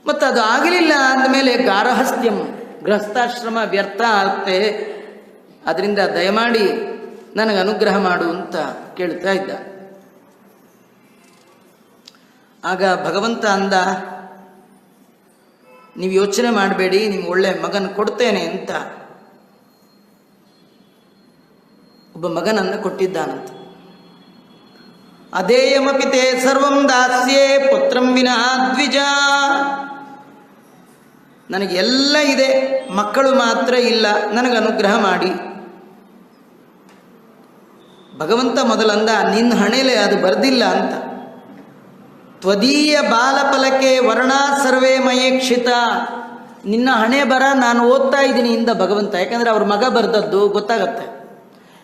ಮತ್ತು ಅದು ಆಗಲಿಲ್ಲ ಅಂದಮೇಲೆ ಗಾರ್ಹಸ್ಥ್ಯಂ, ಗೃಹಸ್ಥಾಶ್ರಮ ವ್ಯರ್ಥ ಆಗುತ್ತೆ. ಅದರಿಂದ ದಯಮಾಡಿ ನನಗೆ ಅನುಗ್ರಹ ಮಾಡು ಅಂತ ಕೇಳ್ತಾ ಇದ್ದ. ಆಗ ಭಗವಂತ ಅಂದ, ನೀವು ಯೋಚನೆ ಮಾಡಬೇಡಿ, ನಿಮ್ಗೆ ಒಳ್ಳೆ ಮಗನ ಕೊಡ್ತೇನೆ ಅಂತ ಒಬ್ಬ ಮಗನನ್ನು ಕೊಟ್ಟಿದ್ದಾನಂತ. ಅದೇಯಮಪಿ ತೇ ಸರ್ವಂ ದಾಸ್ಯೇ ಪುತ್ರಂ ವಿನಃ ದ್ವಿಜ. ನನಗೆಲ್ಲ ಇದೆ, ಮಕ್ಕಳು ಮಾತ್ರ ಇಲ್ಲ, ನನಗೆ ಅನುಗ್ರಹ ಮಾಡಿ. ಭಗವಂತ ಮೊದಲಂದ, ನಿನ್ನ ಹಣೆಲೆ ಅದು ಬರೆದಿಲ್ಲ ಅಂತ. ತ್ವದೀಯ ಬಾಲಫಲಕ್ಕೆ ವರ್ಣ ಸರ್ವೇ ಮಯೇಕ್ಷಿತ. ನಿನ್ನ ಹಣೆ ಬರ ನಾನು ಓದ್ತಾ ಇದ್ದೀನಿ ಇಂದ ಭಗವಂತ. ಯಾಕಂದ್ರೆ ಅವ್ರ ಮಗ ಬರೆದದ್ದು ಗೊತ್ತಾಗತ್ತೆ.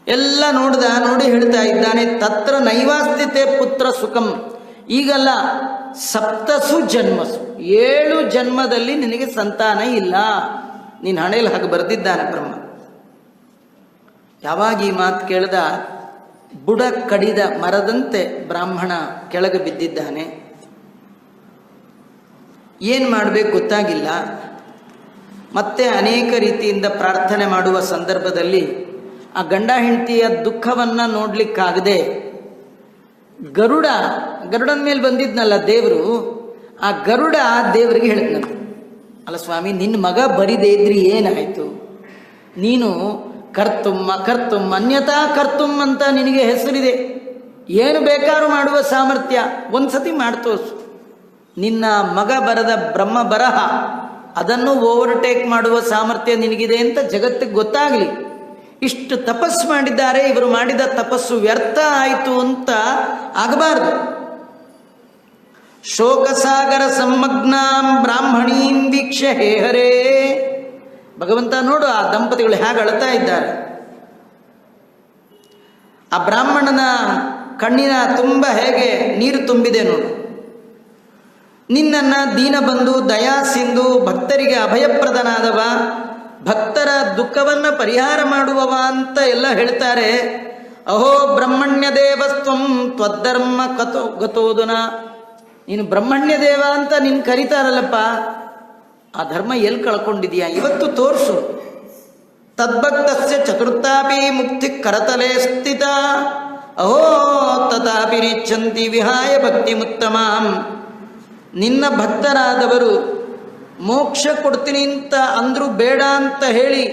ಎಲ್ಲ ನೋಡಿ ಹೇಳ್ತಾ ಇದ್ದಾನೆ, ತತ್ರ ನೈವಾಸ್ತಿತೆ ಪುತ್ರ ಸುಖಂ. ಈಗಲ್ಲ, ಸಪ್ತಸು ಜನ್ಮಸು, 7 ಜನ್ಮದಲ್ಲಿ ನಿನಗೆ ಸಂತಾನ ಇಲ್ಲ. ನಿನ್ನ ಹಣೆಯಲ್ಲಿ ಹಾಗೆ ಬರೆದಿದ್ದಾನೆ ಬ್ರಹ್ಮ. ಯಾವಾಗ ಈ ಮಾತು ಕೇಳ್ದ, ಬುಡ ಕಡಿದ ಮರದಂತೆ ಬ್ರಾಹ್ಮಣ ಕೆಳಗೆ ಬಿದ್ದಿದ್ದಾನೆ. ಏನು ಮಾಡಬೇಕು ಗೊತ್ತಾಗಿಲ್ಲ. ಮತ್ತೆ ಅನೇಕ ರೀತಿಯಿಂದ ಪ್ರಾರ್ಥನೆ ಮಾಡುವ ಸಂದರ್ಭದಲ್ಲಿ ಆ ಗಂಡ ಹೆಂಡತಿಯ ದುಃಖವನ್ನು ನೋಡ್ಲಿಕ್ಕಾಗದೆ ಗರುಡನ ಮೇಲೆ ಬಂದಿದ್ನಲ್ಲ ದೇವರು, ಆ ಗರುಡ ದೇವರಿಗೆ ಹೇಳಿದ್ನಂತೆ, ಅಲ್ಲ ಸ್ವಾಮಿ, ನಿನ್ನ ಮಗ ಬರಿದೇ ಇದ್ರಿ ಏನಾಯಿತು? ನೀನು ಕರ್ತುಂ ಅನ್ಯತಾ ಕರ್ತುಂ ಅಂತ ನಿನಗೆ ಹೆಸರಿದೆ, ಏನು ಬೇಕಾದ್ರೂ ಮಾಡುವ ಸಾಮರ್ಥ್ಯ, ಒಂದ್ಸತಿ ಮಾಡ್ತೋಸು. ನಿನ್ನ ಮಗ ಬರದ ಬ್ರಹ್ಮ ಬರಹ ಅದನ್ನು ಓವರ್ಟೇಕ್ ಮಾಡುವ ಸಾಮರ್ಥ್ಯ ನಿನಗಿದೆ ಅಂತ ಜಗತ್ತಿಗೆ ಗೊತ್ತಾಗಲಿ. ಇಷ್ಟು ತಪಸ್ಸು ಮಾಡಿದ್ದಾರೆ, ಇವರು ಮಾಡಿದ ತಪಸ್ಸು ವ್ಯರ್ಥ ಆಯಿತು ಅಂತ ಆಗಬಾರ್ದು. ಶೋಕಸಾಗರ ಸಮ್ಮಗ್ನಾಂ ಬ್ರಾಹ್ಮಣೀಂ ವೀಕ್ಷ್ಯ ಹೇ ಹರೇ. ಭಗವಂತ ನೋಡು, ಆ ದಂಪತಿಗಳು ಹೇಗೆ ಅಳ್ತಾ ಇದ್ದಾರೆ. ಆ ಬ್ರಾಹ್ಮಣನ ಕಣ್ಣಿನ ತುಂಬ ಹೇಗೆ ನೀರು ತುಂಬಿದೆ ನೋಡು. ನಿನ್ನನ್ನು ದೀನಬಂಧು ದಯಾ ಸಿಂಧು, ಭಕ್ತರಿಗೆ ಅಭಯಪ್ರದನಾದವ, ಭಕ್ತರ ದುಃಖವನ್ನು ಪರಿಹಾರ ಮಾಡುವವ ಅಂತ ಎಲ್ಲ ಹೇಳ್ತಾರೆ. ಅಹೋ ಬ್ರಹ್ಮಣ್ಯ ದೇವಸ್ತ್ವಂ ತ್ವದ್ಧರ್ಮ ಗತೋದುನ. ನೀನು ಬ್ರಹ್ಮಣ್ಯ ದೇವ ಅಂತ ನಿನ್ನ ಕರೀತಾರಲ್ಲಪ್ಪ, ಆ ಧರ್ಮ ಎಲ್ಲಿ ಕಳ್ಕೊಂಡಿದೀಯಾ? ಇವತ್ತು ತೋರಿಸು. ತದ್ಭಕ್ತಸ್ಯ ಚತುರ್ಥಾಪಿ ಮುಕ್ತಿ ಕರತಲೆ ಸ್ಥಿತ. ಅಹೋ ತಥಾಪಿ ನಿಚ್ಛಂತಿ ವಿಹಾಯ ಭಕ್ತಿ ಮುತ್ತಮಾಂ. ನಿನ್ನ ಭಕ್ತರಾದವರು ಮೋಕ್ಷ ಕೊಡ್ತೀನಿ ಅಂತ ಅಂದ್ರು ಬೇಡ ಅಂತ ಹೇಳಿ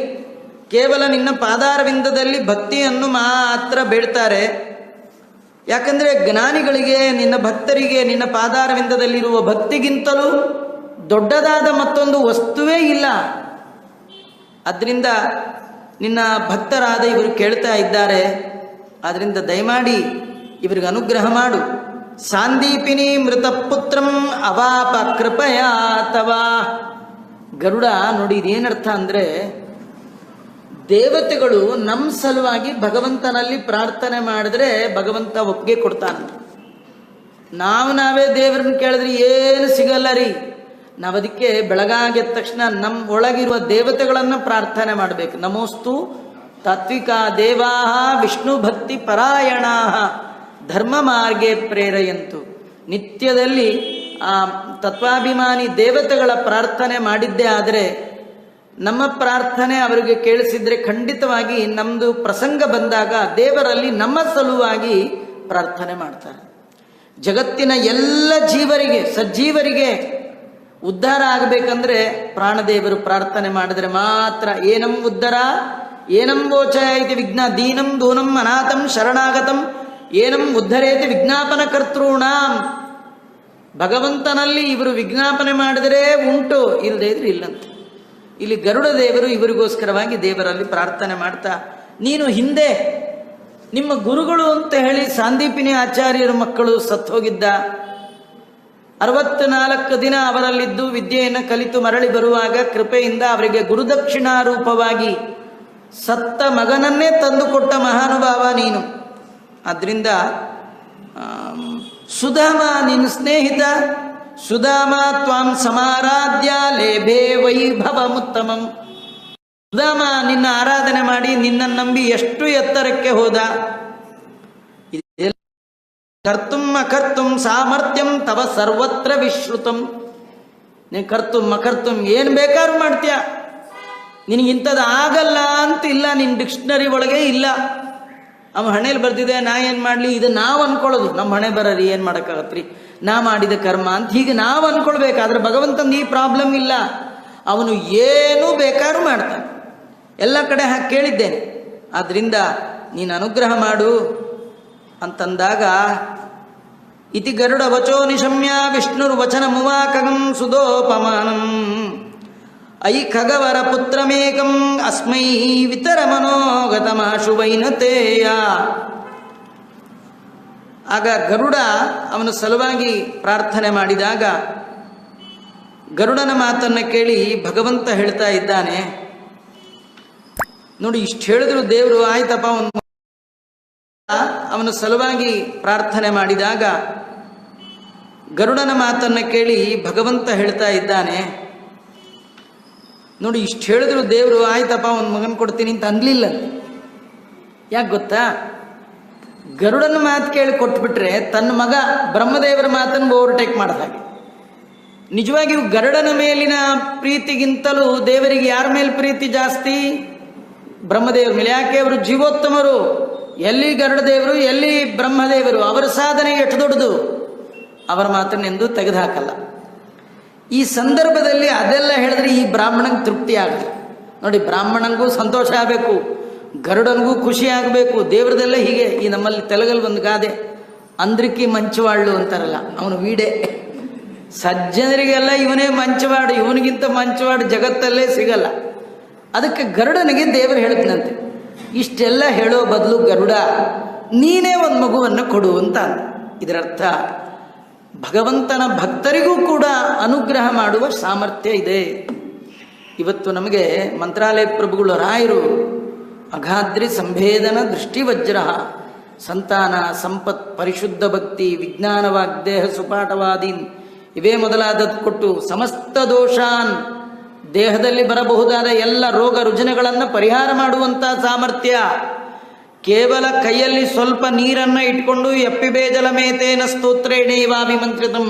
ಕೇವಲ ನಿನ್ನ ಪಾದಾರವಿಂದದಲ್ಲಿ ಭಕ್ತಿಯನ್ನು ಮಾತ್ರ ಬೇಡ್ತಾರೆ. ಯಾಕಂದರೆ ಜ್ಞಾನಿಗಳಿಗೆ, ನಿನ್ನ ಭಕ್ತರಿಗೆ ನಿನ್ನ ಪಾದಾರವಿಂದದಲ್ಲಿರುವ ಭಕ್ತಿಗಿಂತಲೂ ದೊಡ್ಡದಾದ ಮತ್ತೊಂದು ವಸ್ತುವೇ ಇಲ್ಲ. ಅದರಿಂದ ನಿನ್ನ ಭಕ್ತರಾದ ಇವರು ಕೇಳ್ತಾ ಇದ್ದಾರೆ. ಆದ್ದರಿಂದ ದಯಮಾಡಿ ಇವರಿಗೆ ಅನುಗ್ರಹ ಮಾಡು. ಸಾಂದೀಪಿನಿ ಮೃತಪುತ್ರಂ ಅವಾಪ ಕೃಪಯಾ ತವಾ. ಗರುಡ ನೋಡಿ, ಇದೇನರ್ಥ ಅಂದರೆ, ದೇವತೆಗಳು ನಮ್ಮ ಸಲುವಾಗಿ ಭಗವಂತನಲ್ಲಿ ಪ್ರಾರ್ಥನೆ ಮಾಡಿದ್ರೆ ಭಗವಂತ ಒಪ್ಪಿಗೆ ಕೊಡ್ತಾನಂತ. ನಾವೇ ದೇವರನ್ನ ಕೇಳಿದ್ರೆ ಏನು ಸಿಗಲ್ಲ ರೀ. ನಾವು ಅದಕ್ಕೆ ಬೆಳಗಾಗೆದ್ದ ತಕ್ಷಣ ನಮ್ಮ ಒಳಗಿರುವ ದೇವತೆಗಳನ್ನು ಪ್ರಾರ್ಥನೆ ಮಾಡಬೇಕು. ನಮೋಸ್ತು ತಾತ್ವಿಕ ದೇವಾ ವಿಷ್ಣು ಭಕ್ತಿ ಪರಾಯಣ ಧರ್ಮ ಮಾರ್ಗೆ ಪ್ರೇರೆಯಂತು. ನಿತ್ಯದಲ್ಲಿ ಆ ತತ್ವಾಭಿಮಾನಿ ದೇವತೆಗಳ ಪ್ರಾರ್ಥನೆ ಮಾಡಿದ್ದೇ ಆದರೆ, ನಮ್ಮ ಪ್ರಾರ್ಥನೆ ಅವರಿಗೆ ಕೇಳಿಸಿದ್ರೆ ಖಂಡಿತವಾಗಿ ನಮ್ಮದು ಪ್ರಸಂಗ ಬಂದಾಗ ದೇವರಲ್ಲಿ ನಮ್ಮ ಸಲುವಾಗಿ ಪ್ರಾರ್ಥನೆ ಮಾಡ್ತಾರೆ. ಜಗತ್ತಿನ ಎಲ್ಲ ಜೀವರಿಗೆ, ಸಜ್ಜೀವರಿಗೆ ಉದ್ಧಾರ ಆಗಬೇಕಂದ್ರೆ ಪ್ರಾಣದೇವರು ಪ್ರಾರ್ಥನೆ ಮಾಡಿದ್ರೆ ಮಾತ್ರ. ಏನಂ ಉದ್ಧರ ಏನಂ ವೋಚಯ ಇತಿ ವಿಘ್ನ ದೀನಂ ದೂನಂ ಅನಾಥಂ ಶರಣಾಗತಂ ಏನಂ ಉದ್ಧರೇತಿ ವಿಜ್ಞಾಪನ ಕರ್ತೃಣಾಂ. ಭಗವಂತನಲ್ಲಿ ಇವರು ವಿಜ್ಞಾಪನೆ ಮಾಡಿದರೆ ಉಂಟು, ಇಲ್ಲದೇ ಇದ್ರೆ ಇಲ್ಲಂತ. ಇಲ್ಲಿ ಗರುಡ ದೇವರು ಇವರಿಗೋಸ್ಕರವಾಗಿ ದೇವರಲ್ಲಿ ಪ್ರಾರ್ಥನೆ ಮಾಡ್ತಾ, ನೀನು ಹಿಂದೆ ನಿಮ್ಮ ಗುರುಗಳು ಅಂತ ಹೇಳಿ ಸಾಂದೀಪಿನಿ ಆಚಾರ್ಯರ ಮಕ್ಕಳು ಸತ್ತು ಹೋಗಿದ್ದ, 64 ದಿನ ಅವರಲ್ಲಿದ್ದು ವಿದ್ಯೆಯನ್ನು ಕಲಿತು ಮರಳಿ ಬರುವಾಗ ಕೃಪೆಯಿಂದ ಅವರಿಗೆ ಗುರುದಕ್ಷಿಣಾ ರೂಪವಾಗಿ ಸತ್ತ ಮಗನನ್ನೇ ತಂದುಕೊಟ್ಟ ಮಹಾನುಭಾವ ನೀನು. ಆದ್ದರಿಂದ ಸುಧಾಮ ನಿನ್ನ ಸ್ನೇಹಿತ, ಸುಧಾಮ ತ್ವಾಂ ಸಮಾರಾಧ್ಯ ಲೇಭೆ ವೈಭವಮುತ್ತಮಂ. ಸುಧಾಮ ನಿನ್ನ ಆರಾಧನೆ ಮಾಡಿ ನಿನ್ನನ್ನು ನಂಬಿ ಎಷ್ಟು ಎತ್ತರಕ್ಕೆ ಹೋದ. ಕರ್ತುಂ ಅಕರ್ತುಂ ಸಾಮರ್ಥ್ಯಂ ತವ ಸರ್ವತ್ರ ವಿಶ್ರುತಂ. ನೀನು ಕರ್ತುಂ ಅಕರ್ತುಂ ಏನು ಬೇಕಾದ್ರೂ ಮಾಡ್ತೀಯ, ನಿನಗಿಂಥದ್ದು ಆಗಲ್ಲ ಅಂತ ಇಲ್ಲ, ನಿನ್ನ ಡಿಕ್ಷನರಿ ಒಳಗೆ ಇಲ್ಲ. ಅವ ಹಣೆಯಲ್ಲಿ ಬರ್ತಿದೆ, ನಾ ಏನು ಮಾಡಲಿ, ಇದು ನಾವು ಅನ್ಕೊಳ್ಳೋದು. ನಮ್ಮ ಹಣೆ ಬರೀ ಏನು ಮಾಡೋಕ್ಕಾಗತ್ರಿ, ನಾ ಮಾಡಿದ ಕರ್ಮ ಅಂತ ಹೀಗೆ ನಾವು ಅನ್ಕೊಳ್ಬೇಕಾದ್ರೆ ಭಗವಂತನ ಈ ಪ್ರಾಬ್ಲಮ್ ಇಲ್ಲ. ಅವನು ಏನು ಬೇಕಾದ್ರೂ ಮಾಡ್ತಾನೆ. ಎಲ್ಲ ಕಡೆ ಹಾಗೆ ಕೇಳಿದ್ದೇನೆ. ಆದ್ದರಿಂದ ನೀನು ಅನುಗ್ರಹ ಮಾಡು ಅಂತಂದಾಗ, ಇತಿ ಗರುಡ ವಚೋ ನಿಶಮ್ಯ ವಿಷ್ಣುರ್ವಚನ ಮುವಾಕಗಂ ಸುಧೋಪಮಾನಂ ಐ ಖಗವರ ಪುತ್ರಮೇಕಂ ಅಸ್ಮೈ ವಿತರ ಮನೋಗತಮಾಶು ವೈನತೇಯ. ಆಗ ಗರುಡ ಅವನ ಸಲುವಾಗಿ ಪ್ರಾರ್ಥನೆ ಮಾಡಿದಾಗ ಗರುಡನ ಮಾತನ್ನು ಕೇಳಿ ಭಗವಂತ ಹೇಳ್ತಾ ಇದ್ದಾನೆ, ನೋಡಿ ಇಷ್ಟು ಹೇಳಿದ್ರು ದೇವರು ಆಯ್ತಪ್ಪ. ಅವನ ಸಲುವಾಗಿ ಪ್ರಾರ್ಥನೆ ಮಾಡಿದಾಗ ಗರುಡನ ಮಾತನ್ನು ಕೇಳಿ ಭಗವಂತ ಹೇಳ್ತಾ ಇದ್ದಾನೆ, ನೋಡಿ ಇಷ್ಟು ಹೇಳಿದ್ರು ದೇವರು ಆಯ್ತಪ್ಪ ಒಂದು ಮಗನ ಕೊಡ್ತೀನಿ ಅಂತ ಅನ್ಲಿಲ್ಲ. ಯಾಕೆ ಗೊತ್ತಾ, ಗರುಡನ ಮಾತು ಕೇಳಿ ಕೊಟ್ಬಿಟ್ರೆ ತನ್ನ ಮಗ ಬ್ರಹ್ಮದೇವರ ಮಾತನ್ನು ಓವರ್ಟೇಕ್ ಮಾಡಿದ ಹಾಗೆ. ನಿಜವಾಗಿಯೂ ಗರುಡನ ಮೇಲಿನ ಪ್ರೀತಿಗಿಂತಲೂ ದೇವರಿಗೆ ಯಾರ ಮೇಲೆ ಪ್ರೀತಿ ಜಾಸ್ತಿ? ಬ್ರಹ್ಮದೇವರ ಮೇಲೆ. ಯಾಕೆ? ಅವರು ಜೀವೋತ್ತಮರು. ಎಲ್ಲಿ ಗರುಡದೇವರು, ಎಲ್ಲಿ ಬ್ರಹ್ಮದೇವರು, ಅವರ ಸಾಧನೆ ಎಷ್ಟು ದೊಡ್ಡದು, ಅವರ ಮಾತನ್ನೆಂದು ತೆಗೆದುಹಾಕಲ್ಲ. ಈ ಸಂದರ್ಭದಲ್ಲಿ ಅದೆಲ್ಲ ಹೇಳಿದ್ರೆ ಈ ಬ್ರಾಹ್ಮಣಂಗೆ ತೃಪ್ತಿ ಆಗಲಿ. ನೋಡಿ, ಬ್ರಾಹ್ಮಣಂಗೂ ಸಂತೋಷ ಆಗಬೇಕು, ಗರುಡನಿಗೂ ಖುಷಿ ಆಗಬೇಕು. ದೇವ್ರದೆಲ್ಲ ಹೀಗೆ. ಈ ನಮ್ಮಲ್ಲಿ ತೆಲಗಲ್ಲಿ ಒಂದು ಗಾದೆ, ಅಂದ್ರಿಕಿ ಮಂಚವಾಳು ಅಂತಾರಲ್ಲ, ಅವನು ವೀಡೆ. ಸಜ್ಜನರಿಗೆಲ್ಲ ಇವನೇ ಮಂಚವಾಡು, ಇವನಿಗಿಂತ ಮಂಚವಾಡು ಜಗತ್ತಲ್ಲೇ ಸಿಗಲ್ಲ. ಅದಕ್ಕೆ ಗರುಡನಿಗೆ ದೇವರು ಹೇಳಿದ್ನಂತೆ, ಇಷ್ಟೆಲ್ಲ ಹೇಳೋ ಬದಲು ಗರುಡ ನೀನೇ ಒಂದು ಮಗುವನ್ನು ಕೊಡು ಅಂತ. ಇದರರ್ಥ ಭಗವಂತನ ಭಕ್ತರಿಗೂ ಕೂಡ ಅನುಗ್ರಹ ಮಾಡುವ ಸಾಮರ್ಥ್ಯ ಇದೆ. ಇವತ್ತು ನಮಗೆ ಮಂತ್ರಾಲಯ ಪ್ರಭುಗಳು ರಾಯರು ಅಗಾದ್ರಿ ಸಂಭೇದನ ದೃಷ್ಟಿವಜ್ರ ಸಂತಾನ ಸಂಪತ್ ಪರಿಶುದ್ಧ ಭಕ್ತಿ ವಿಜ್ಞಾನ ವಾಗ್ದೇಹ ಸುಪಾಠವಾದೀನ್ ಇವೇ ಮೊದಲಾದದ್ದು ಕೊಟ್ಟು ಸಮಸ್ತ ದೋಷಾನ್, ದೇಹದಲ್ಲಿ ಬರಬಹುದಾದ ಎಲ್ಲ ರೋಗ ರುಜಿನಗಳನ್ನು ಪರಿಹಾರ ಮಾಡುವಂಥ ಸಾಮರ್ಥ್ಯ. ಕೇವಲ ಕೈಯಲ್ಲಿ ಸ್ವಲ್ಪ ನೀರನ್ನು ಇಟ್ಕೊಂಡು ಯಪ್ಪಿಬೇಜಲ ಮೇತೇನ ಸ್ತೋತ್ರೇಣೈವಾಭಿಮಂತ್ರಿತಂ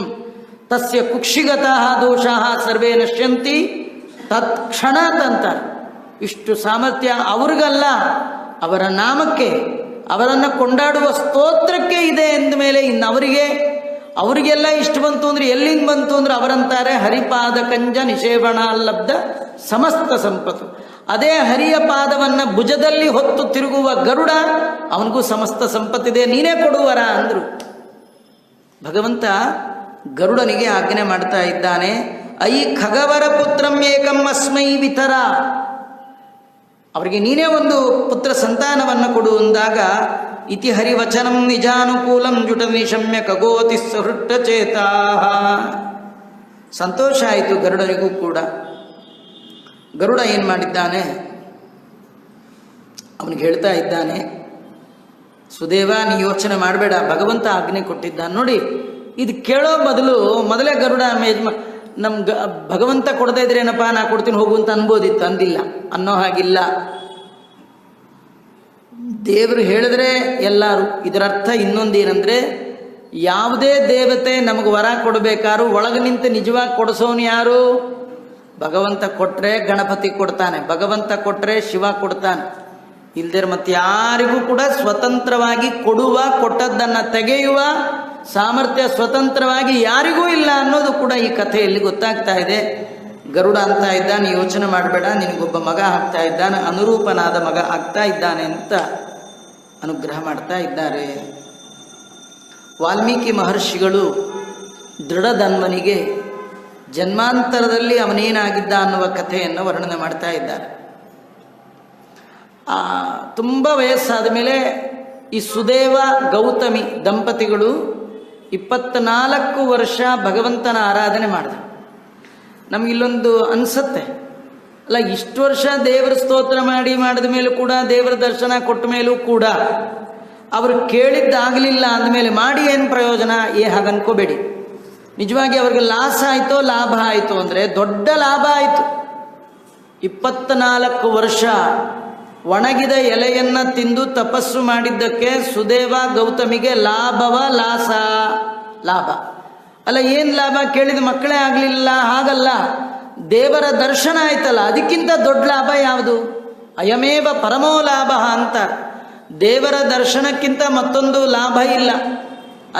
ತಸ್ಯ ಕುಕ್ಷಿಗತಃ ದೋಷಾಃ ಸರ್ವೇ ನಶ್ಯಂತಿ ತತ್ಕ್ಷಣಾತ್ ಅಂತ. ಇಷ್ಟು ಸಾಮರ್ಥ್ಯ ಅವ್ರಿಗಲ್ಲ, ಅವರ ನಾಮಕ್ಕೆ, ಅವರನ್ನು ಕೊಂಡಾಡುವ ಸ್ತೋತ್ರಕ್ಕೆ ಇದೆ ಎಂದ ಮೇಲೆ ಇನ್ನು ಅವರಿಗೆಲ್ಲ ಇಷ್ಟು ಬಂತು ಅಂದರೆ ಎಲ್ಲಿಂದ ಬಂತು ಅಂದರೆ ಅವರಂತಾರೆ ಹರಿಪಾದ ಕಂಜ ನಿಷೇವಣ ಲಬ್ಧ ಸಮಸ್ತ ಸಂಪತ್ತು. ಅದೇ ಹರಿಯ ಪಾದವನ್ನು ಭುಜದಲ್ಲಿ ಹೊತ್ತು ತಿರುಗುವ ಗರುಡ, ಅವನಿಗೂ ಸಮಸ್ತ ಸಂಪತ್ತಿದೆ, ನೀನೇ ಕೊಡುವರ ಅಂದರು. ಭಗವಂತ ಗರುಡನಿಗೆ ಆಜ್ಞೆ ಮಾಡ್ತಾ ಇದ್ದಾನೆ, ಐ ಖಗವರ ಪುತ್ರಂ ಏಕಂ ಅಸ್ಮೈ ವಿತರ, ಅವರಿಗೆ ನೀನೇ ಒಂದು ಪುತ್ರ ಸಂತಾನವನ್ನು ಕೊಡು ಅಂದಾಗ ಇತಿ ಹರಿವಚನಂ ನಿಜಾನುಕೂಲಂ ಜುಟ ನಿಶಮ್ಯ ಖಗೋತಿ ಸಹೃಷ್ಟಚೇತಾ. ಸಂತೋಷ ಆಯಿತು ಗರುಡನಿಗೂ ಕೂಡ. ಗರುಡ ಏನು ಮಾಡಿದ್ದಾನೆ, ಅವನಿಗೆ ಹೇಳ್ತಾ ಇದ್ದಾನೆ, ಸುದೇವ ನೀ ಯೋಚನೆ ಮಾಡಬೇಡ, ಭಗವಂತ ಆಜ್ಞೆ ಕೊಟ್ಟಿದ್ದಾನೆ. ನೋಡಿ, ಇದು ಕೇಳೋ ಬದಲು ಮೊದಲೇ ಗರುಡ ಭಗವಂತ ಕೊಡದೇ ಇದ್ರೇನಪ್ಪ ನಾ ಕೊಡ್ತೀನಿ ಹೋಗು ಅಂತ ಅನ್ಬೋದಿತ್ತು, ಅಂದಿಲ್ಲ. ಅನ್ನೋ ಹಾಗಿಲ್ಲ, ದೇವರು ಹೇಳಿದ್ರೆ ಎಲ್ಲರೂ. ಇದರರ್ಥ ಇನ್ನೊಂದೇನೆಂದರೆ, ಯಾವುದೇ ದೇವತೆ ನಮಗೆ ವರ ಕೊಡಬೇಕಾದ್ರೂ ಒಳಗೆ ನಿಂತು ನಿಜವಾಗಿ ಕೊಡಿಸೋನು ಯಾರು? ಭಗವಂತ ಕೊಟ್ಟರೆ ಗಣಪತಿ ಕೊಡ್ತಾನೆ, ಭಗವಂತ ಕೊಟ್ಟರೆ ಶಿವ ಕೊಡ್ತಾನೆ. ಇಲ್ದಿರ ಮತ್ತೆ ಯಾರಿಗೂ ಕೂಡ ಸ್ವತಂತ್ರವಾಗಿ ಕೊಡುವ, ಕೊಟ್ಟದ್ದನ್ನು ತೆಗೆಯುವ ಸಾಮರ್ಥ್ಯ ಸ್ವತಂತ್ರವಾಗಿ ಯಾರಿಗೂ ಇಲ್ಲ ಅನ್ನೋದು ಕೂಡ ಈ ಕಥೆಯಲ್ಲಿ ಗೊತ್ತಾಗ್ತಾ ಇದೆ. ಗರುಡ ಅಂತ ಇದ್ದಾನೆ, ಯೋಚನೆ ಮಾಡಬೇಡ, ನಿನಗೊಬ್ಬ ಮಗ ಆಗ್ತಾ ಇದ್ದಾನೆ, ಅನುರೂಪನಾದ ಮಗ ಆಗ್ತಾ ಇದ್ದಾನೆ ಅಂತ ಅನುಗ್ರಹ ಮಾಡ್ತಾ ಇದ್ದಾರೆ. ವಾಲ್ಮೀಕಿ ಮಹರ್ಷಿಗಳು ದೃಢಧನ್ವನಿಗೆ ಜನ್ಮಾಂತರದಲ್ಲಿ ಅವನೇನಾಗಿದ್ದ ಅನ್ನುವ ಕಥೆಯನ್ನು ವರ್ಣನೆ ಮಾಡ್ತಾ ಇದ್ದಾರೆ. ತುಂಬ ವಯಸ್ಸಾದ ಮೇಲೆ ಈ ಸುದೇವ ಗೌತಮಿ ದಂಪತಿಗಳು 24 ವರ್ಷ ಭಗವಂತನ ಆರಾಧನೆ ಮಾಡಿದ್ರು. ನಮಗಿಲ್ಲೊಂದು ಅನಿಸುತ್ತೆ, ಅಲ್ಲ ಇಷ್ಟು ವರ್ಷ ದೇವರ ಸ್ತೋತ್ರ ಮಾಡಿದ ಮೇಲೂ ಕೂಡ, ದೇವರ ದರ್ಶನ ಕೊಟ್ಟ ಮೇಲೂ ಕೂಡ ಅವರು ಕೇಳಿದ್ದಾಗಲಿಲ್ಲ ಅಂದಮೇಲೆ ಮಾಡಿ ಏನು ಪ್ರಯೋಜನ? ಹಾಗೆ ಅನ್ಕೋಬೇಡಿ. ನಿಜವಾಗಿ ಅವ್ರಿಗೆ ಲಾಸ್ ಆಯಿತೋ ಲಾಭ ಆಯಿತು ಅಂದರೆ ದೊಡ್ಡ ಲಾಭ ಆಯಿತು. 24 ವರ್ಷ ಒಣಗಿದ ಎಲೆಯನ್ನ ತಿಂದು ತಪಸ್ಸು ಮಾಡಿದ್ದಕ್ಕೆ ಸುದೇವ ಗೌತಮಿಗೆ ಲಾಭವ ಲಾಸ? ಲಾಭ ಅಲ್ಲ, ಏನು ಲಾಭ ಕೇಳಿದ ಮಕ್ಕಳೇ ಆಗಲಿಲ್ಲ, ಹಾಗಲ್ಲ, ದೇವರ ದರ್ಶನ ಆಯ್ತಲ್ಲ, ಅದಕ್ಕಿಂತ ದೊಡ್ಡ ಲಾಭ ಯಾವುದು? ಅಯಮೇವ ಪರಮೋ ಲಾಭ ಅಂತಾರೆ. ದೇವರ ದರ್ಶನಕ್ಕಿಂತ ಮತ್ತೊಂದು ಲಾಭ ಇಲ್ಲ.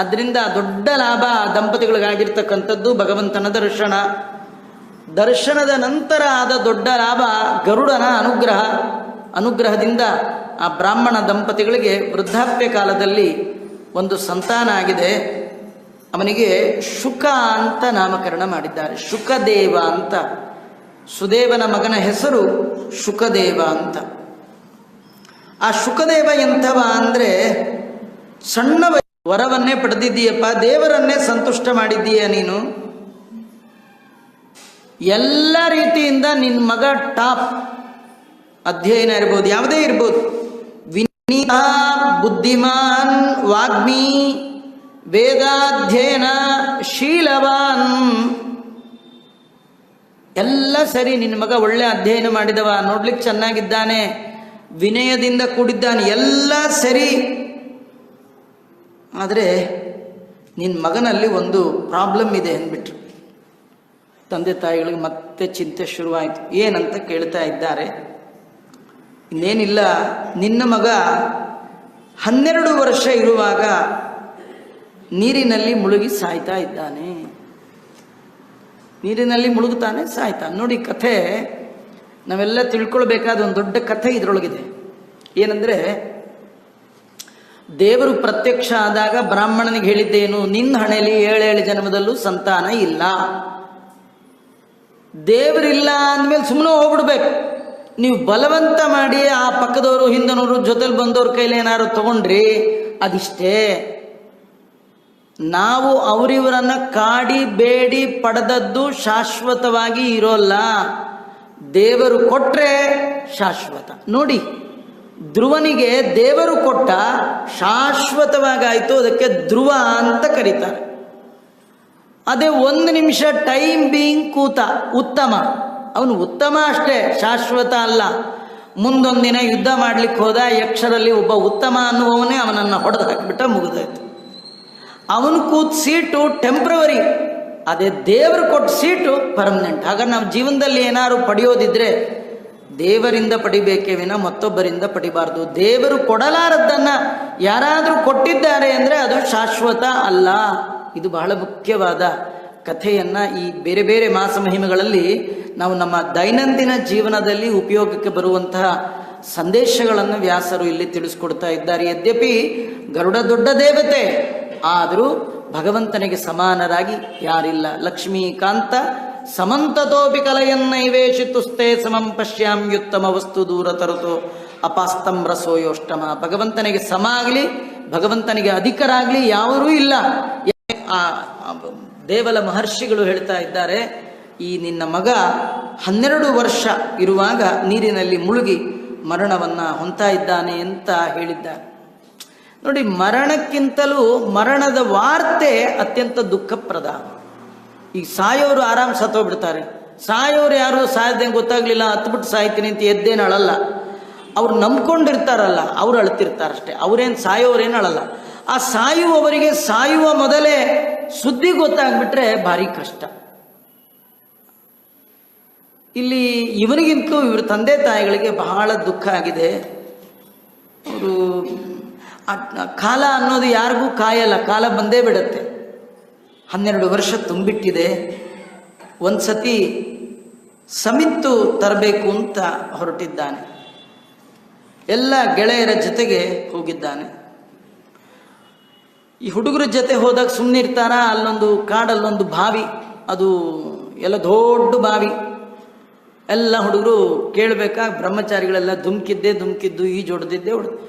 ಅದರಿಂದ ದೊಡ್ಡ ಲಾಭ ದಂಪತಿಗಳಿಗಾಗಿರ್ತಕ್ಕಂಥದ್ದು ಭಗವಂತನ ದರ್ಶನ. ದರ್ಶನದ ನಂತರ ಆದ ದೊಡ್ಡ ಲಾಭ ಗರುಡನ ಅನುಗ್ರಹದಿಂದ ಆ ಬ್ರಾಹ್ಮಣ ದಂಪತಿಗಳಿಗೆ ವೃದ್ಧಾಪ್ಯ ಕಾಲದಲ್ಲಿ ಒಂದು ಸಂತಾನ ಆಗಿದೆ. ಅವನಿಗೆ ಶುಕ ಅಂತ ನಾಮಕರಣ ಮಾಡಿದ್ದಾರೆ. ಶುಕದೇವ ಅಂತ. ಸುದೇವನ ಮಗನ ಹೆಸರು ಶುಕದೇವ ಅಂತ. ಆ ಶುಕದೇವ ಎಂಥವ ಅಂದರೆ, ಸಣ್ಣ ವರವನ್ನೇ ಪಡೆದಿದ್ದೀಯಪ್ಪ, ದೇವರನ್ನೇ ಸಂತುಷ್ಟ ಮಾಡಿದ್ದೀಯ ನೀನು, ಎಲ್ಲ ರೀತಿಯಿಂದ ನಿನ್ನ ಮಗ ಟಾಪ್. ಅಧ್ಯಯನ ಇರ್ಬೋದು, ಯಾವುದೇ ಇರ್ಬೋದು, ವಿನೀತ, ಬುದ್ಧಿಮಾನ್, ವಾಗ್ಮಿ, ವೇದಾಧ್ಯಯನ, ಶೀಲವಾನ್, ಎಲ್ಲ ಸರಿ. ನಿನ್ನ ಮಗ ಒಳ್ಳೆ ಅಧ್ಯಯನ ಮಾಡಿದವ, ನೋಡ್ಲಿಕ್ಕೆ ಚೆನ್ನಾಗಿದ್ದಾನೆ, ವಿನಯದಿಂದ ಕೂಡಿದ್ದಾನೆ, ಎಲ್ಲ ಸರಿ. ಆದರೆ ನಿನ್ನ ಮಗನಲ್ಲಿ ಒಂದು ಪ್ರಾಬ್ಲಮ್ ಇದೆ ಅಂದ್ಬಿಟ್ರು. ತಂದೆ ತಾಯಿಗಳಿಗೆ ಮತ್ತೆ ಚಿಂತೆ ಶುರುವಾಯಿತು. ಏನಂತ ಕೇಳ್ತಾ ಇದ್ದಾರೆ. ಇನ್ನೇನಿಲ್ಲ, ನಿನ್ನ ಮಗ 12 ವರ್ಷ ಇರುವಾಗ ನೀರಿನಲ್ಲಿ ಮುಳುಗಿ ಸಾಯ್ತಾ ಇದ್ದಾನೆ. ನೀರಿನಲ್ಲಿ ಮುಳುಗುತ್ತಾನೆ, ಸಾಯ್ತಾನೆ. ನೋಡಿ, ಕಥೆ ನಾವೆಲ್ಲ ತಿಳ್ಕೊಳ್ಬೇಕಾದ ಒಂದು ದೊಡ್ಡ ಕಥೆ ಇದರೊಳಗಿದೆ. ಏನಂದರೆ, ದೇವರು ಪ್ರತ್ಯಕ್ಷ ಆದಾಗ ಬ್ರಾಹ್ಮಣನಿಗೆ ಹೇಳಿದ್ದೇನು? ನಿನ್ನ ಹಣೆಯಲ್ಲಿ 7 ಜನ್ಮದಲ್ಲೂ ಸಂತಾನ ಇಲ್ಲ. ದೇವರಿಲ್ಲ ಅಂದಮೇಲೆ ಸುಮ್ಮನೆ ಹೋಗ್ಬಿಡ್ಬೇಕು. ನೀವು ಬಲವಂತ ಮಾಡಿ ಆ ಪಕ್ಕದವರು, ಹಿಂದನವರು, ಜೊತೆಲಿ ಬಂದವ್ರ ಕೈಲಿ ಏನಾದ್ರು ತಗೊಂಡ್ರಿ, ಅದಿಷ್ಟೇ. ನಾವು ಅವರಿವರನ್ನ ಕಾಡಿ ಬೇಡಿ ಪಡೆದದ್ದು ಶಾಶ್ವತವಾಗಿ ಇರೋಲ್ಲ. ದೇವರು ಕೊಟ್ರೆ ಶಾಶ್ವತ. ನೋಡಿ, ಧ್ರುವನಿಗೆ ದೇವರು ಕೊಟ್ಟ, ಶಾಶ್ವತವಾಗಾಯಿತು, ಅದಕ್ಕೆ ಧ್ರುವ ಅಂತ ಕರೀತಾರೆ. ಅದೇ 1 ನಿಮಿಷ ಟೈಮ್ ಬೀಯಿಂಗ್ ಕೂತ, ಉತ್ತಮ. ಅವನು ಉತ್ತಮ ಅಷ್ಟೇ, ಶಾಶ್ವತ ಅಲ್ಲ. ಮುಂದೊಂದಿನ ಯುದ್ಧ ಮಾಡ್ಲಿಕ್ಕೆ ಹೋದ, ಯಕ್ಷರಲ್ಲಿ ಒಬ್ಬ ಉತ್ತಮ ಅನ್ನುವವನೇ ಅವನನ್ನು ಹೊಡೆದು ಹಾಕಿಬಿಟ್ಟ, ಮುಗಿದಾಯ್ತು. ಅವನು ಕೂತ್ ಸೀಟು ಟೆಂಪ್ರವರಿ, ಅದೇ ದೇವರು ಕೊಟ್ಟ ಸೀಟು ಪರ್ಮನೆಂಟ್. ಹಾಗಾದ್ರೆ ನಾವು ಜೀವನದಲ್ಲಿ ಏನಾದ್ರು ಪಡೆಯೋದಿದ್ರೆ ದೇವರಿಂದ ಪಡಿಬೇಕೇ ವಿನ ಮತ್ತೊಬ್ಬರಿಂದ ಪಡಿಬಾರ್ದು. ದೇವರು ಕೊಡಲಾರದ್ದನ್ನು ಯಾರಾದರೂ ಕೊಟ್ಟಿದ್ದಾರೆ ಅಂದರೆ ಅದು ಶಾಶ್ವತ ಅಲ್ಲ. ಇದು ಬಹಳ ಮುಖ್ಯವಾದ ಕಥೆಯನ್ನು ಈ ಬೇರೆ ಬೇರೆ ಮಾಸ ಮಹಿಮೆಗಳಲ್ಲಿ ನಾವು ನಮ್ಮ ದೈನಂದಿನ ಜೀವನದಲ್ಲಿ ಉಪಯೋಗಕ್ಕೆ ಬರುವಂತಹ ಸಂದೇಶಗಳನ್ನು ವ್ಯಾಸರು ಇಲ್ಲಿ ತಿಳಿಸ್ಕೊಡ್ತಾ ಇದ್ದಾರೆ. ಯದ್ಯಪಿ ಗರುಡ ದೊಡ್ಡ ದೇವತೆ, ಆದರೂ ಭಗವಂತನಿಗೆ ಸಮಾನರಾಗಿ ಯಾರಿಲ್ಲ. ಲಕ್ಷ್ಮೀಕಾಂತ ಸಮಂತತೋಪಿ ಕಲಯನ್ನೈವೇಶಿತುಸ್ತೆ ಸಮಂ ಪಶ್ಯಾಮ್ಯುತ್ತಮ ವಸ್ತು ದೂರ ತರತೋ ಅಪಾಸ್ತಂ ರಸೋಯೋಷ್ಟಮ. ಭಗವಂತನಿಗೆ ಸಮ ಆಗಲಿ, ಭಗವಂತನಿಗೆ ಅಧಿಕರಾಗಲಿ ಯಾರೂ ಇಲ್ಲ. ಆ ದೇವಲ ಮಹರ್ಷಿಗಳು ಹೇಳ್ತಾ ಇದ್ದಾರೆ, ಈ ನಿನ್ನ ಮಗ 12 ವರ್ಷ ಇರುವಾಗ ನೀರಿನಲ್ಲಿ ಮುಳುಗಿ ಮರಣವನ್ನು ಹೊಂತಾ ಇದ್ದಾನೆ ಅಂತ ಹೇಳಿದ್ದಾರೆ. ನೋಡಿ, ಮರಣಕ್ಕಿಂತಲೂ ಮರಣದ ವಾರ್ತೆ ಅತ್ಯಂತ ದುಃಖಪ್ರದ. ಈಗ ಸಾಯೋರು ಆರಾಮ್ ಸತ್ತೋಗ್ಬಿಡ್ತಾರೆ. ಸಾಯೋರು ಯಾರು ಸಾಯದೇನು ಗೊತ್ತಾಗ್ಲಿಲ್ಲ, ಹತ್ಬಿಟ್ಟು ಸಾಯ್ತೀನಿ ಅಂತ ಎದ್ದೇನು ಅಳಲ್ಲ. ಅವ್ರು ನಂಬ್ಕೊಂಡಿರ್ತಾರಲ್ಲ, ಅವ್ರು ಅಳ್ತಿರ್ತಾರಷ್ಟೇ. ಅವ್ರೇನು ಸಾಯೋರೇನು ಅಳಲ್ಲ. ಆ ಸಾಯುವವರಿಗೆ ಸಾಯುವ ಮೊದಲೇ ಸುದ್ದಿ ಗೊತ್ತಾಗ್ಬಿಟ್ರೆ ಭಾರಿ ಕಷ್ಟ. ಇಲ್ಲಿ ಇವನಿಗಿಂತಲೂ ಇವ್ರ ತಂದೆ ತಾಯಿಗಳಿಗೆ ಬಹಳ ದುಃಖ ಆಗಿದೆ. ಅವರು ಕಾಲ ಅನ್ನೋದು ಯಾರಿಗೂ ಕಾಯಲ್ಲ, ಕಾಲ ಬಂದೇ ಬಿಡುತ್ತೆ. 12 ವರ್ಷ ತುಂಬಿಟ್ಟಿದೆ. ಒಂದು ಸತಿ ಸಮಿತ್ತು ತರಬೇಕು ಅಂತ ಹೊರಟಿದ್ದಾನೆ. ಎಲ್ಲ ಗೆಳೆಯರ ಜೊತೆಗೆ ಹೋಗಿದ್ದಾನೆ. ಈ ಹುಡುಗರ ಜೊತೆ ಹೋದಾಗ ಸುಮ್ಮನೆ ಇರ್ತಾರ? ಅಲ್ಲೊಂದು ಕಾಡಲ್ಲೊಂದು ಬಾವಿ, ಅದು ಎಲ್ಲ ದೊಡ್ಡ ಬಾವಿ. ಎಲ್ಲ ಹುಡುಗರು ಕೇಳಬೇಕಾ, ಬ್ರಹ್ಮಚಾರಿಗಳೆಲ್ಲ ಧುಮುಕಿದ್ದು ಈಜು ಹೊಡೆದಿದ್ದೆ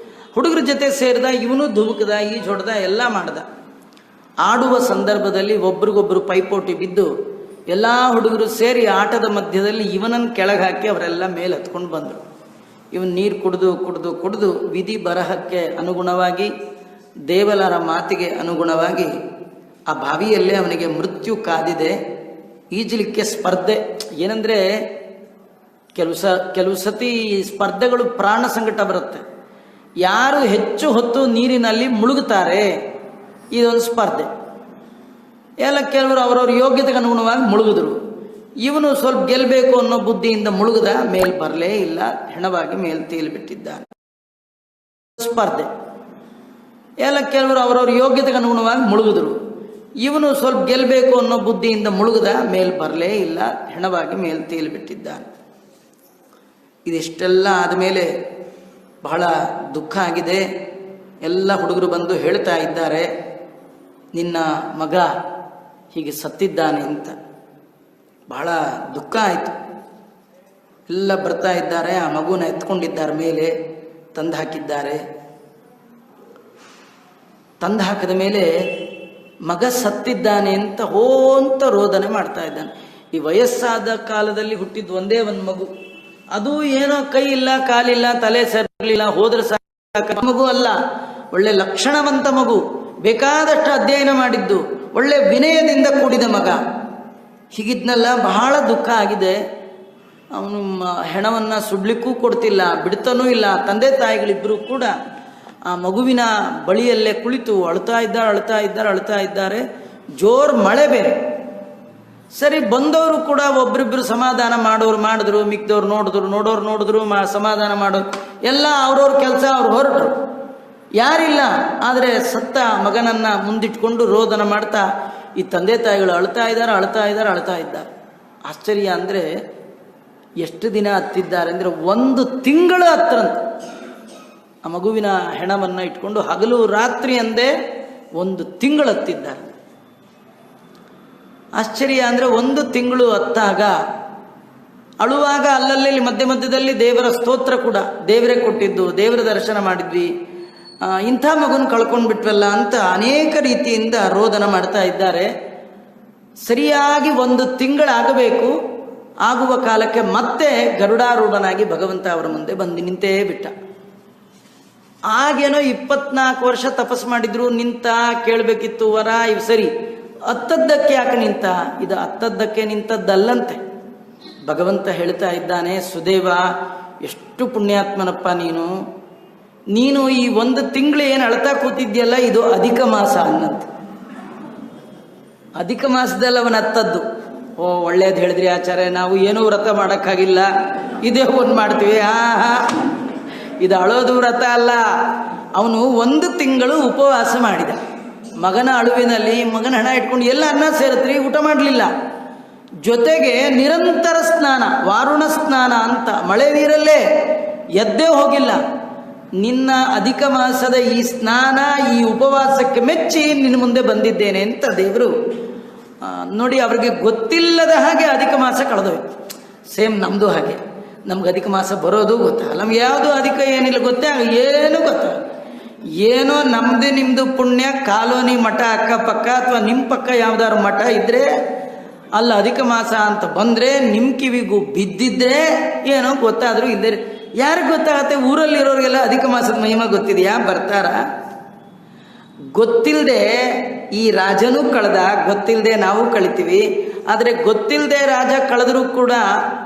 ಹುಡುಗರ ಜೊತೆ ಸೇರಿದ, ಇವನು ಧುಮುಕದ, ಈಜು ಹೊಡೆದ, ಎಲ್ಲ ಮಾಡ್ದ. ಆಡುವ ಸಂದರ್ಭದಲ್ಲಿ ಒಬ್ರಿಗೊಬ್ರು ಪೈಪೋಟಿ ಬಿದ್ದು ಎಲ್ಲ ಹುಡುಗರು ಸೇರಿ ಆಟದ ಮಧ್ಯದಲ್ಲಿ ಇವನನ್ನು ಕೆಳಗೆ ಹಾಕಿ ಅವರೆಲ್ಲ ಮೇಲೆ ಹತ್ಕೊಂಡು ಬಂದರು. ಇವನು ನೀರು ಕುಡಿದು ವಿಧಿ ಬರಹಕ್ಕೆ ಅನುಗುಣವಾಗಿ, ದೇವಲರ ಮಾತಿಗೆ ಅನುಗುಣವಾಗಿ ಆ ಬಾವಿಯಲ್ಲೇ ಅವನಿಗೆ ಮೃತ್ಯು ಕಾದಿದೆ. ಈಜಲಿಕ್ಕೆ ಸ್ಪರ್ಧೆ. ಏನಂದರೆ ಕೆಲವು ಸತಿ ಸ್ಪರ್ಧೆಗಳು ಪ್ರಾಣ ಸಂಕಟ ಬರುತ್ತೆ. ಯಾರು ಹೆಚ್ಚು ಹೊತ್ತು ನೀರಿನಲ್ಲಿ ಮುಳುಗುತ್ತಾರೆ, ಇದೊಂದು ಸ್ಪರ್ಧೆ. ಎಲ್ಲ ಕೆಲವರು ಅವರವ್ರ ಯೋಗ್ಯತೆಗೆ ಅನುಗುಣವಾಗಿ ಮುಳುಗಿದ್ರು. ಇವನು ಸ್ವಲ್ಪ ಗೆಲ್ಲಬೇಕು ಅನ್ನೋ ಬುದ್ಧಿಯಿಂದ ಮುಳುಗದ, ಮೇಲ್ ಬರಲೇ ಇಲ್ಲ, ಹೆಣವಾಗಿ ಮೇಲ್ ತೇಲಿಬಿಟ್ಟಿದ್ದಾನೆ. ಸ್ಪರ್ಧೆ. ಎಲ್ಲ ಕೆಲವರು ಅವರವ್ರ ಯೋಗ್ಯತೆಗೆ ಅನುಗುಣವಾಗಿ ಮುಳುಗಿದ್ರು. ಇವನು ಸ್ವಲ್ಪ ಗೆಲ್ಲಬೇಕು ಅನ್ನೋ ಬುದ್ಧಿಯಿಂದ ಮುಳುಗದ, ಮೇಲ್ ಬರಲೇ ಇಲ್ಲ, ಹೆಣವಾಗಿ ಮೇಲ್ ತೇಲಿಬಿಟ್ಟಿದ್ದಾನೆ. ಇದಿಷ್ಟೆಲ್ಲ ಆದಮೇಲೆ ಬಹಳ ದುಃಖ ಆಗಿದೆ. ಎಲ್ಲ ಹುಡುಗರು ಬಂದು ಹೇಳ್ತಾ ಇದ್ದಾರೆ, ನಿನ್ನ ಮಗ ಹೀಗೆ ಸತ್ತಿದ್ದಾನೆ ಅಂತ. ಬಹಳ ದುಃಖ ಆಯಿತು. ಎಲ್ಲ ಬರ್ತಾ ಇದ್ದಾರೆ, ಆ ಮಗುನ ಎತ್ಕೊಂಡಿದ್ದಾರೆ, ಮೇಲೆ ತಂದು ಹಾಕಿದ್ದಾರೆ. ತಂದು ಹಾಕಿದ ಮೇಲೆ ಮಗ ಸತ್ತಿದ್ದಾನೆ ಅಂತ ಅಂತ ರೋದನೆ ಮಾಡ್ತಾ ಇದ್ದಾನೆ. ಈ ವಯಸ್ಸಾದ ಕಾಲದಲ್ಲಿ ಹುಟ್ಟಿದ ಒಂದೇ ಒಂದು ಮಗು, ಅದು ಏನೋ ಕೈ ಇಲ್ಲ, ಕಾಲಿಲ್ಲ, ತಲೆ ಸರಿಲಿಲ್ಲ, ಹೋದ್ರೆ ಸಾಕ ಮಗು ಅಲ್ಲ, ಒಳ್ಳೆ ಲಕ್ಷಣವಂತ ಮಗು, ಬೇಕಾದಷ್ಟು ಅಧ್ಯಯನ ಮಾಡಿದ್ದು, ಒಳ್ಳೆ ವಿನಯದಿಂದ ಕೂಡಿದ ಮಗ. ಹೀಗಿದ್ನೆಲ್ಲ ಬಹಳ ದುಃಖ ಆಗಿದೆ. ಅವನು ಹೆಣವನ್ನು ಸುಡ್ಲಿಕ್ಕೂ ಕೊಡ್ತಿಲ್ಲ, ಬಿಡ್ತಾನೂ ಇಲ್ಲ. ತಂದೆ ತಾಯಿಗಳಿಬ್ಬರು ಕೂಡ ಆ ಮಗುವಿನ ಬಳಿಯಲ್ಲೇ ಕುಳಿತು ಅಳ್ತಾ ಇದ್ದಾರೆ. ಜೋರ್ ಮಳೆ ಬೇರೆ. ಸರಿ, ಬಂದವರು ಕೂಡ ಒಬ್ರಿಬ್ರು ಸಮಾಧಾನ ಮಾಡಿದ್ರು, ಮಿಕ್ದವ್ರು ನೋಡಿದ್ರು ಸಮಾಧಾನ ಮಾಡೋರು ಎಲ್ಲ ಅವ್ರವ್ರ ಕೆಲಸ ಅವ್ರು ಹೊರಟರು. ಯಾರಿಲ್ಲ. ಆದರೆ ಸತ್ತ ಮಗನನ್ನ ಮುಂದಿಟ್ಕೊಂಡು ರೋದನ ಮಾಡ್ತಾ ಈ ತಂದೆ ತಾಯಿಗಳು ಅಳ್ತಾ ಇದ್ದಾರೆ. ಆಶ್ಚರ್ಯ ಅಂದರೆ ಎಷ್ಟು ದಿನ ಹತ್ತಿದ್ದಾರೆ ಅಂದರೆ 1 ತಿಂಗಳು ಹತ್ತರಂತೆ. ಆ ಮಗುವಿನ ಹೆಣವನ್ನು ಇಟ್ಕೊಂಡು ಹಗಲು ರಾತ್ರಿ ಅಂದೇ 1 ತಿಂಗಳು ಹತ್ತಿದ್ದಾರೆ. ಆಶ್ಚರ್ಯ ಅಂದರೆ 1 ತಿಂಗಳು ಹತ್ತಾಗ ಅಳುವಾಗ ಅಲ್ಲಲ್ಲಿ ಮಧ್ಯದಲ್ಲಿ ದೇವರ ಸ್ತೋತ್ರ ಕೂಡ ದೇವರೇ ಕೊಟ್ಟಿದ್ದು, ದೇವರ ದರ್ಶನ ಮಾಡಿದ್ವಿ, ಇಂಥ ಮಗುನ ಕಳ್ಕೊಂಡು ಬಿಟ್ವಲ್ಲ ಅಂತ ಅನೇಕ ರೀತಿಯಿಂದ ರೋದನ ಮಾಡ್ತಾ ಇದ್ದಾರೆ. ಸರಿಯಾಗಿ 1 ತಿಂಗಳಾಗಬೇಕು. ಆಗುವ ಕಾಲಕ್ಕೆ ಮತ್ತೆ ಗರುಡಾರೂಢನಾಗಿ ಭಗವಂತ ಅವರ ಮುಂದೆ ಬಂದು ನಿಂತೇ ಬಿಟ್ಟ. ಆಗೇನೋ 24 ವರ್ಷ ತಪಸ್ ಮಾಡಿದ್ರು, ನಿಂತ, ಕೇಳಬೇಕಿತ್ತು ವರ, ಇವು ಸರಿ. ಹತ್ತದ್ದಕ್ಕೆ ಯಾಕೆ ನಿಂತ? ಇದು ಹತ್ತದ್ದಕ್ಕೆ ನಿಂತದ್ದಲ್ಲಂತೆ. ಭಗವಂತ ಹೇಳ್ತಾ ಇದ್ದಾನೆ, ಸುದೇವ ಎಷ್ಟು ಪುಣ್ಯಾತ್ಮನಪ್ಪ ನೀನು ಈ 1 ತಿಂಗಳು ಏನು ಅಳ್ತಾ ಕೂತಿದ್ಯಲ್ಲ, ಇದು ಅಧಿಕ ಮಾಸ ಅನ್ನಂತೆ. ಅಧಿಕ ಮಾಸದಲ್ಲಿ ಅವನ ಹತ್ತದ್ದು. ಒಳ್ಳೇದು ಹೇಳಿದ್ರಿ ಆಚಾರ್ಯ, ನಾವು ಏನೂ ವ್ರತ ಮಾಡೋಕ್ಕಾಗಿಲ್ಲ, ಇದೇ ಒಂದು ಮಾಡ್ತೀವಿ. ಇದು ಅಳೋದು ವ್ರತ ಅಲ್ಲ. ಅವನು 1 ತಿಂಗಳು ಉಪವಾಸ ಮಾಡಿದ. ಮಗನ ಅಳುವಿನಲ್ಲಿ ಮಗನ ಹಣ ಇಟ್ಕೊಂಡು ಎಲ್ಲ ಅನ್ನ ಸೇರತ್ರಿ, ಊಟ ಮಾಡಲಿಲ್ಲ. ಜೊತೆಗೆ ನಿರಂತರ ಸ್ನಾನ, ವಾರುಣ ಸ್ನಾನ ಅಂತ, ಮಳೆ ನೀರಲ್ಲೇ ಎದ್ದೇ ಹೋಗಿಲ್ಲ. ನಿನ್ನ ಅಧಿಕ ಮಾಸದ ಈ ಸ್ನಾನ, ಈ ಉಪವಾಸಕ್ಕೆ ಮೆಚ್ಚಿ ನಿನ್ನ ಮುಂದೆ ಬಂದಿದ್ದೇನೆ ಅಂತ ದೇವರು ನೋಡಿ. ಅವ್ರಿಗೆ ಗೊತ್ತಿಲ್ಲದ ಹಾಗೆ ಅಧಿಕ ಮಾಸ ಕಳೆದೋಯ್ತು. ಸೇಮ್ ನಮ್ಮದು ಹಾಗೆ. ನಮ್ಗೆ ಅಧಿಕ ಮಾಸ ಬರೋದು ಗೊತ್ತಾಗಲ್ಲ, ನಮ್ಗೆ ಯಾವುದು ಅಧಿಕ ಏನಿಲ್ಲ ಗೊತ್ತೇ ಏನು ಗೊತ್ತಾಗಲ್ಲ. ಏನೋ ನಮ್ಮದು ನಿಮ್ಮದು ಪುಣ್ಯ, ಕಾಲೋನಿ ಮಠ ಅಕ್ಕಪಕ್ಕ ಅಥವಾ ನಿಮ್ಮ ಪಕ್ಕ ಯಾವ್ದಾದ್ರು ಮಠ ಇದ್ದರೆ ಅಲ್ಲಿ ಅಧಿಕ ಮಾಸ ಅಂತ ಬಂದರೆ ನಿಮ್ಮ ಕಿವಿಗೂ ಬಿದ್ದಿದ್ರೆ ಏನೋ ಗೊತ್ತಾದರೂ ಇಲ್ಲದೆ ಯಾರಿಗೆ ಗೊತ್ತಾಗತ್ತೆ? ಊರಲ್ಲಿರೋರಿಗೆಲ್ಲ ಅಧಿಕ ಮಾಸದ ಮಹಿಮಾ ಗೊತ್ತಿದೆಯಾ? ಬರ್ತಾರ? ಗೊತ್ತಿಲ್ಲದೆ ಈ ರಾಜನೂ ಕಳೆದ, ಗೊತ್ತಿಲ್ಲದೆ ನಾವು ಕಳಿತೀವಿ. ಆದರೆ ಗೊತ್ತಿಲ್ಲದೆ ರಾಜ ಕಳೆದರೂ ಕೂಡ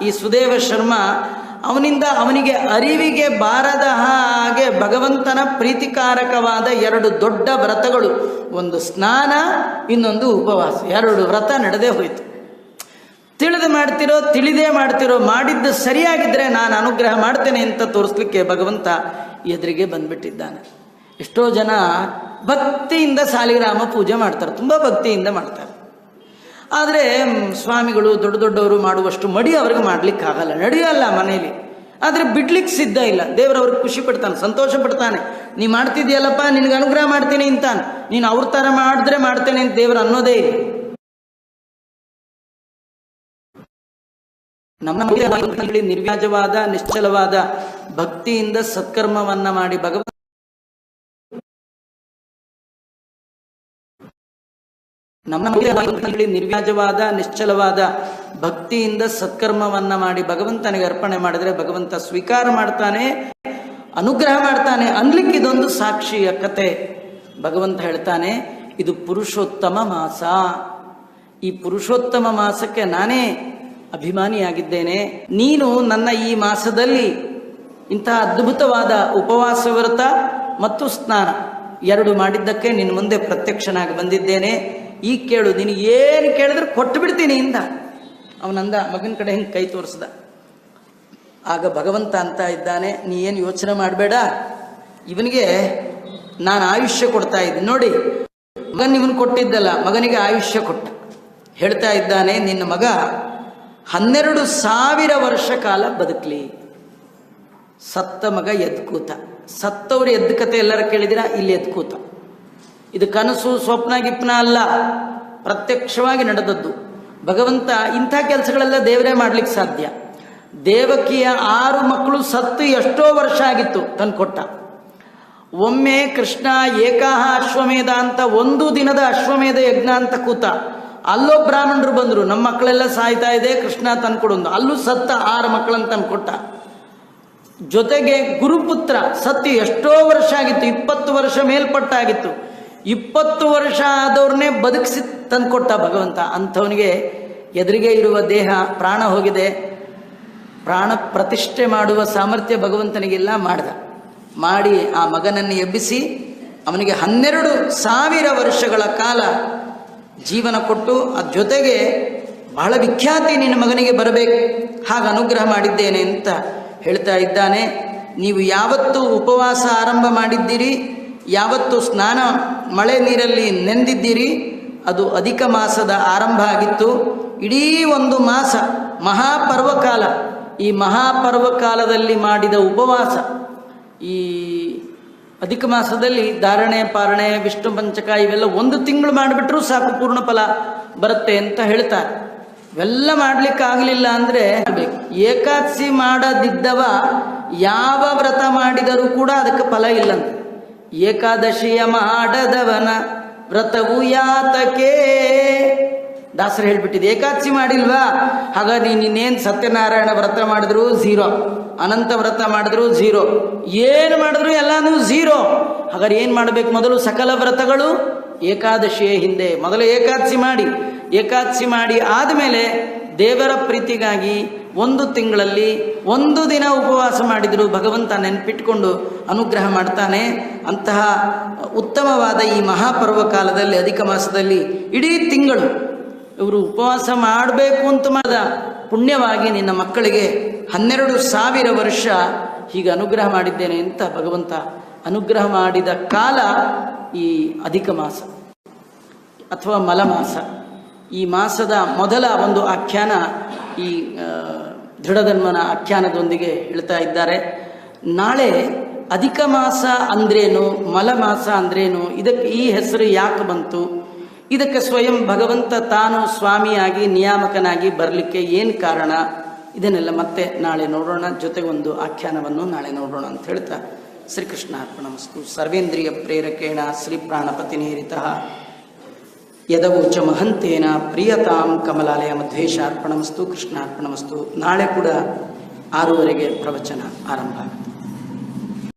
ಈ ಸುದೇವ ಶರ್ಮ ಅವನಿಗೆ ಅರಿವಿಗೆ ಬಾರದ ಹಾಗೆ ಭಗವಂತನ ಪ್ರೀತಿಕಾರಕವಾದ 2 ದೊಡ್ಡ ವ್ರತಗಳು, ಒಂದು ಸ್ನಾನ, ಇನ್ನೊಂದು ಉಪವಾಸ, 2 ವ್ರತ ನಡೆದೇ ಹೋಯಿತು. ತಿಳಿದು ಮಾಡ್ತಿರೋ ತಿಳಿದೇ ಮಾಡ್ತಿರೋ, ಮಾಡಿದ್ದು ಸರಿಯಾಗಿದ್ದರೆ ನಾನು ಅನುಗ್ರಹ ಮಾಡ್ತೇನೆ ಅಂತ ತೋರಿಸ್ಲಿಕ್ಕೆ ಭಗವಂತ ಎದುರಿಗೆ ಬಂದ್ಬಿಟ್ಟಿದ್ದಾನೆ. ಎಷ್ಟೋ ಜನ ಭಕ್ತಿಯಿಂದ ಸಾಲಿಗ್ರಾಮ ಪೂಜೆ ಮಾಡ್ತಾರೆ, ತುಂಬ ಭಕ್ತಿಯಿಂದ ಮಾಡ್ತಾರೆ. ಆದರೆ ಸ್ವಾಮಿಗಳು ದೊಡ್ಡವರು ಮಾಡುವಷ್ಟು ಮಡಿ ಅವ್ರಿಗೆ ಮಾಡ್ಲಿಕ್ಕಾಗಲ್ಲ, ನಡೆಯಲ್ಲ ಮನೇಲಿ. ಆದರೆ ಬಿಡ್ಲಿಕ್ಕೆ ಸಿದ್ಧ ಇಲ್ಲ. ದೇವರವ್ರಿಗೆ ಖುಷಿ ಪಡ್ತಾನೆ, ಸಂತೋಷ ಪಡ್ತಾನೆ. ನೀ ಮಾಡ್ತಿದ್ಯಲ್ಲಪ್ಪ, ನಿನಗೆ ಅನುಗ್ರಹ ಮಾಡ್ತೀನಿ ಅಂತಾನೆ. ನೀನು ಅವ್ರ ಥರ ಮಾಡಿದ್ರೆ ಮಾಡ್ತೇನೆ ಅಂತ ದೇವರು ಅನ್ನೋದೇ ಇಲ್ಲ. ನಮ್ಮ ನಿರ್ವ್ಯಾಜವಾದ ನಿಶ್ಚಲವಾದ ಭಕ್ತಿಯಿಂದ ಸತ್ಕರ್ಮವನ್ನ ಮಾಡಿ ನಿರ್ವ್ಯಾಜವಾದ ನಿಶ್ಚಲವಾದ ಭಕ್ತಿಯಿಂದ ಸತ್ಕರ್ಮವನ್ನ ಮಾಡಿ ಭಗವಂತನಿಗೆ ಅರ್ಪಣೆ ಮಾಡಿದ್ರೆ ಭಗವಂತ ಸ್ವೀಕಾರ ಮಾಡ್ತಾನೆ, ಅನುಗ್ರಹ ಮಾಡ್ತಾನೆ ಅನ್ಲಿಕ್ಕೆ ಇದೊಂದು ಸಾಕ್ಷಿಯ ಕತೆ. ಭಗವಂತ ಹೇಳ್ತಾನೆ, ಇದು ಪುರುಷೋತ್ತಮ ಮಾಸ. ಈ ಪುರುಷೋತ್ತಮ ಮಾಸಕ್ಕೆ ನಾನೇ ಅಭಿಮಾನಿಯಾಗಿದ್ದೇನೆ. ನೀನು ನನ್ನ ಈ ಮಾಸದಲ್ಲಿ ಇಂತಹ ಅದ್ಭುತವಾದ ಉಪವಾಸ ವ್ರತ ಮತ್ತು ಸ್ನಾನ ಎರಡು ಮಾಡಿದ್ದಕ್ಕೆ ನಿನ್ನ ಮುಂದೆ ಪ್ರತ್ಯಕ್ಷನಾಗಿ ಬಂದಿದ್ದೇನೆ. ಈಗ ಕೇಳು, ನೀನು ಏನು ಕೇಳಿದ್ರೆ ಕೊಟ್ಟು ಬಿಡ್ತೀನಿ ಇಂದ. ಅವನಂದ, ಮಗನ ಕಡೆ ಹಿಂಗೆ ಕೈ ತೋರಿಸ್ದ. ಆಗ ಭಗವಂತ ಅಂತ ಇದ್ದಾನೆ, ನೀ ಏನು ಯೋಚನೆ ಮಾಡಬೇಡ, ಇವನಿಗೆ ನಾನು ಆಯುಷ್ಯ ಕೊಡ್ತಾ ಇದ್ದೀನಿ. ನೋಡಿ, ಮಗನ ಇವನು ಕೊಟ್ಟಿದ್ದಲ್ಲ, ಮಗನಿಗೆ ಆಯುಷ್ಯ ಕೊಟ್ಟ. ಹೇಳ್ತಾ ಇದ್ದಾನೆ, ನಿನ್ನ ಮಗ 12,000 ವರ್ಷ ಕಾಲ ಬದುಕಲಿ. ಸತ್ತ ಮಗ ಎದ್ದು ಕೂತ. ಸತ್ತವರು ಎದ್ದು ಕತೆ ಎಲ್ಲರ ಕೇಳಿದಿರ, ಇಲ್ಲಿ ಎದ್ದು ಕೂತ. ಇದು ಕನಸು ಸ್ವಪ್ನ ಗಿಪ್ನ ಅಲ್ಲ, ಪ್ರತ್ಯಕ್ಷವಾಗಿ ನಡೆದದ್ದು. ಭಗವಂತ ಇಂಥ ಕೆಲಸಗಳೆಲ್ಲ ದೇವರೇ ಮಾಡ್ಲಿಕ್ಕೆ ಸಾಧ್ಯ. ದೇವಕಿಯ 6 ಮಕ್ಕಳು ಸತ್ತು ಎಷ್ಟೋ ವರ್ಷ ಆಗಿತ್ತು, ತಂದು ಕೊಟ್ಟ. ಒಮ್ಮೆ ಕೃಷ್ಣ ಏಕಾಹ ಅಶ್ವಮೇಧ ಅಂತ 1 ದಿನದ ಅಶ್ವಮೇಧ ಯಜ್ಞ ಅಂತ ಕೂತ. ಅಲ್ಲೋ ಬ್ರಾಹ್ಮಣರು ಬಂದರು, ನಮ್ಮ ಮಕ್ಕಳೆಲ್ಲ ಸಾಯ್ತಾ ಇದೆ, ಕೃಷ್ಣ ತಂದ್ಕೊಡೊಂದು. ಅಲ್ಲೂ ಸತ್ತ 6 ಮಕ್ಕಳನ್ನು ತಂದು ಕೊಟ್ಟ. ಜೊತೆಗೆ ಗುರುಪುತ್ರ ಸತ್ತು ಎಷ್ಟೋ ವರ್ಷ ಆಗಿತ್ತು, 20 ವರ್ಷ ಮೇಲ್ಪಟ್ಟಾಗಿತ್ತು. 20 ವರ್ಷ ಆದವ್ರನ್ನೇ ಬದುಕಿಸಿ ತಂದುಕೊಟ್ಟ ಭಗವಂತ. ಅಂಥವನಿಗೆ ಎದುರಿಗೆ ಇರುವ ದೇಹ ಪ್ರಾಣ ಹೋಗಿದೆ, ಪ್ರಾಣ ಪ್ರತಿಷ್ಠೆ ಮಾಡುವ ಸಾಮರ್ಥ್ಯ ಭಗವಂತನಿಗೆಲ್ಲ ಮಾಡಿ ಆ ಮಗನನ್ನು ಎಬ್ಬಿಸಿ ಅವನಿಗೆ 12,000 ವರ್ಷಗಳ ಕಾಲ ಜೀವನ ಕೊಟ್ಟು, ಅದ್ರ ಜೊತೆಗೆ ಬಹಳ ವಿಖ್ಯಾತಿ ನಿನ್ನ ಮಗನಿಗೆ ಬರಬೇಕು, ಹಾಗೆ ಅನುಗ್ರಹ ಮಾಡಿದ್ದೇನೆ ಅಂತ ಹೇಳ್ತಾ ಇದ್ದಾನೆ. ನೀವು ಯಾವತ್ತು ಉಪವಾಸ ಆರಂಭ ಮಾಡಿದ್ದೀರಿ, ಯಾವತ್ತು ಸ್ನಾನ ಮಳೆ ನೀರಲ್ಲಿ ನೆಂದಿದ್ದೀರಿ, ಅದು ಅಧಿಕ ಮಾಸದ ಆರಂಭ ಆಗಿತ್ತು. ಇಡೀ 1 ಮಾಸ ಮಹಾಪರ್ವಕಾಲ. ಈ ಮಹಾಪರ್ವಕಾಲದಲ್ಲಿ ಮಾಡಿದ ಉಪವಾಸ, ಈ ಅಧಿಕ ಮಾಸದಲ್ಲಿ ಧಾರಣೆ ಪಾರಣೆ ವಿಷ್ಣು ಪಂಚಕ ಇವೆಲ್ಲ 1 ತಿಂಗಳು ಮಾಡಿಬಿಟ್ರೂ ಸಾಕು, ಪೂರ್ಣ ಫಲ ಬರುತ್ತೆ ಅಂತ ಹೇಳ್ತಾರೆ. ಇವೆಲ್ಲ ಮಾಡಲಿಕ್ಕಾಗಲಿಲ್ಲ ಅಂದರೆ ಏಕಾದಶಿ ಮಾಡದಿದ್ದವ ಯಾವ ವ್ರತ ಮಾಡಿದರೂ ಕೂಡ ಅದಕ್ಕೆ ಫಲ ಇಲ್ಲಂತೆ. ಏಕಾದಶಿಯ ಮಾಡದವನ ವ್ರತವು ಯಾತಕೆ, ದಾಸರು ಹೇಳ್ಬಿಟ್ಟಿದೆ. ಏಕಾದಶಿ ಮಾಡಿಲ್ವಾ, ಹಾಗಾಗಿ ನೀನೇನು ಸತ್ಯನಾರಾಯಣ ವ್ರತ ಮಾಡಿದ್ರು ಝೀರೋ, ಅನಂತ ವ್ರತ ಮಾಡಿದ್ರು ಝೀರೋ, ಏನು ಮಾಡಿದ್ರು ಎಲ್ಲಾನು ಝೀರೋ. ಹಾಗಾದ್ರೆ ಏನು ಮಾಡಬೇಕು? ಮೊದಲು ಸಕಲ ವ್ರತಗಳು ಏಕಾದಶಿಯ ಹಿಂದೆ ಮೊದಲು ಏಕಾದಶಿ ಮಾಡಿ ಆದಮೇಲೆ ದೇವರ ಪ್ರೀತಿಗಾಗಿ 1 ತಿಂಗಳಲ್ಲಿ 1 ದಿನ ಉಪವಾಸ ಮಾಡಿದ್ರು ಭಗವಂತ ನೆನಪಿಟ್ಕೊಂಡು ಅನುಗ್ರಹ ಮಾಡ್ತಾನೆ. ಅಂತಹ ಉತ್ತಮವಾದ ಈ ಮಹಾಪರ್ವ ಕಾಲದಲ್ಲಿ ಅಧಿಕ ಮಾಸದಲ್ಲಿ ಇಡೀ ತಿಂಗಳು ಇವರು ಉಪವಾಸ ಮಾಡಬೇಕು ಅಂತ ಮಾಡಿದ ಪುಣ್ಯವಾಗಿ ನಿನ್ನ ಮಕ್ಕಳಿಗೆ 12,000 ವರ್ಷ ಹೀಗೆ ಅನುಗ್ರಹ ಮಾಡಿದ್ದೇನೆ ಅಂತ ಭಗವಂತ ಅನುಗ್ರಹ ಮಾಡಿದ ಕಾಲ ಈ ಅಧಿಕ ಮಾಸ ಅಥವಾ ಮಲಮಾಸ. ಈ ಮಾಸದ ಮೊದಲ ಒಂದು ಆಖ್ಯಾನ ಈ ದೃಢಧರ್ಮನ ಆಖ್ಯಾನದೊಂದಿಗೆ ಹೇಳ್ತಾ ಇದ್ದಾರೆ. ನಾಳೆ ಅಧಿಕ ಮಾಸ ಅಂದ್ರೇನು, ಮಲಮಾಸ ಅಂದ್ರೇನು, ಇದಕ್ಕೆ ಈ ಹೆಸರು ಯಾಕೆ ಬಂತು, ಇದಕ್ಕೆ ಸ್ವಯಂ ಭಗವಂತ ತಾನು ಸ್ವಾಮಿಯಾಗಿ ನಿಯಾಮಕನಾಗಿ ಬರಲಿಕ್ಕೆ ಏನು ಕಾರಣ, ಇದನ್ನೆಲ್ಲ ಮತ್ತೆ ನಾಳೆ ನೋಡೋಣ. ಜೊತೆಗೆ ಒಂದು ಆಖ್ಯಾನವನ್ನು ನಾಳೆ ನೋಡೋಣ ಅಂತ ಹೇಳ್ತಾ ಶ್ರೀಕೃಷ್ಣ ಅರ್ಪಣಮಸ್ತು. ಸರ್ವೇಂದ್ರಿಯ ಪ್ರೇರಕೇಣ ಶ್ರೀ ಪ್ರಾಣಪತಿನೇರಿತಃ ಯದವೋಚ ಮಹಂತೇನ ಪ್ರಿಯತಾಂ ಕಮಲಾಲಯ ಮಧ್ವೇಶ ಅರ್ಪಣಮಸ್ತು. ಕೃಷ್ಣ ಅರ್ಪಣಮಸ್ತು. ನಾಳೆ ಕೂಡ 6:30 ಪ್ರವಚನ ಆರಂಭ ಆಗುತ್ತೆ.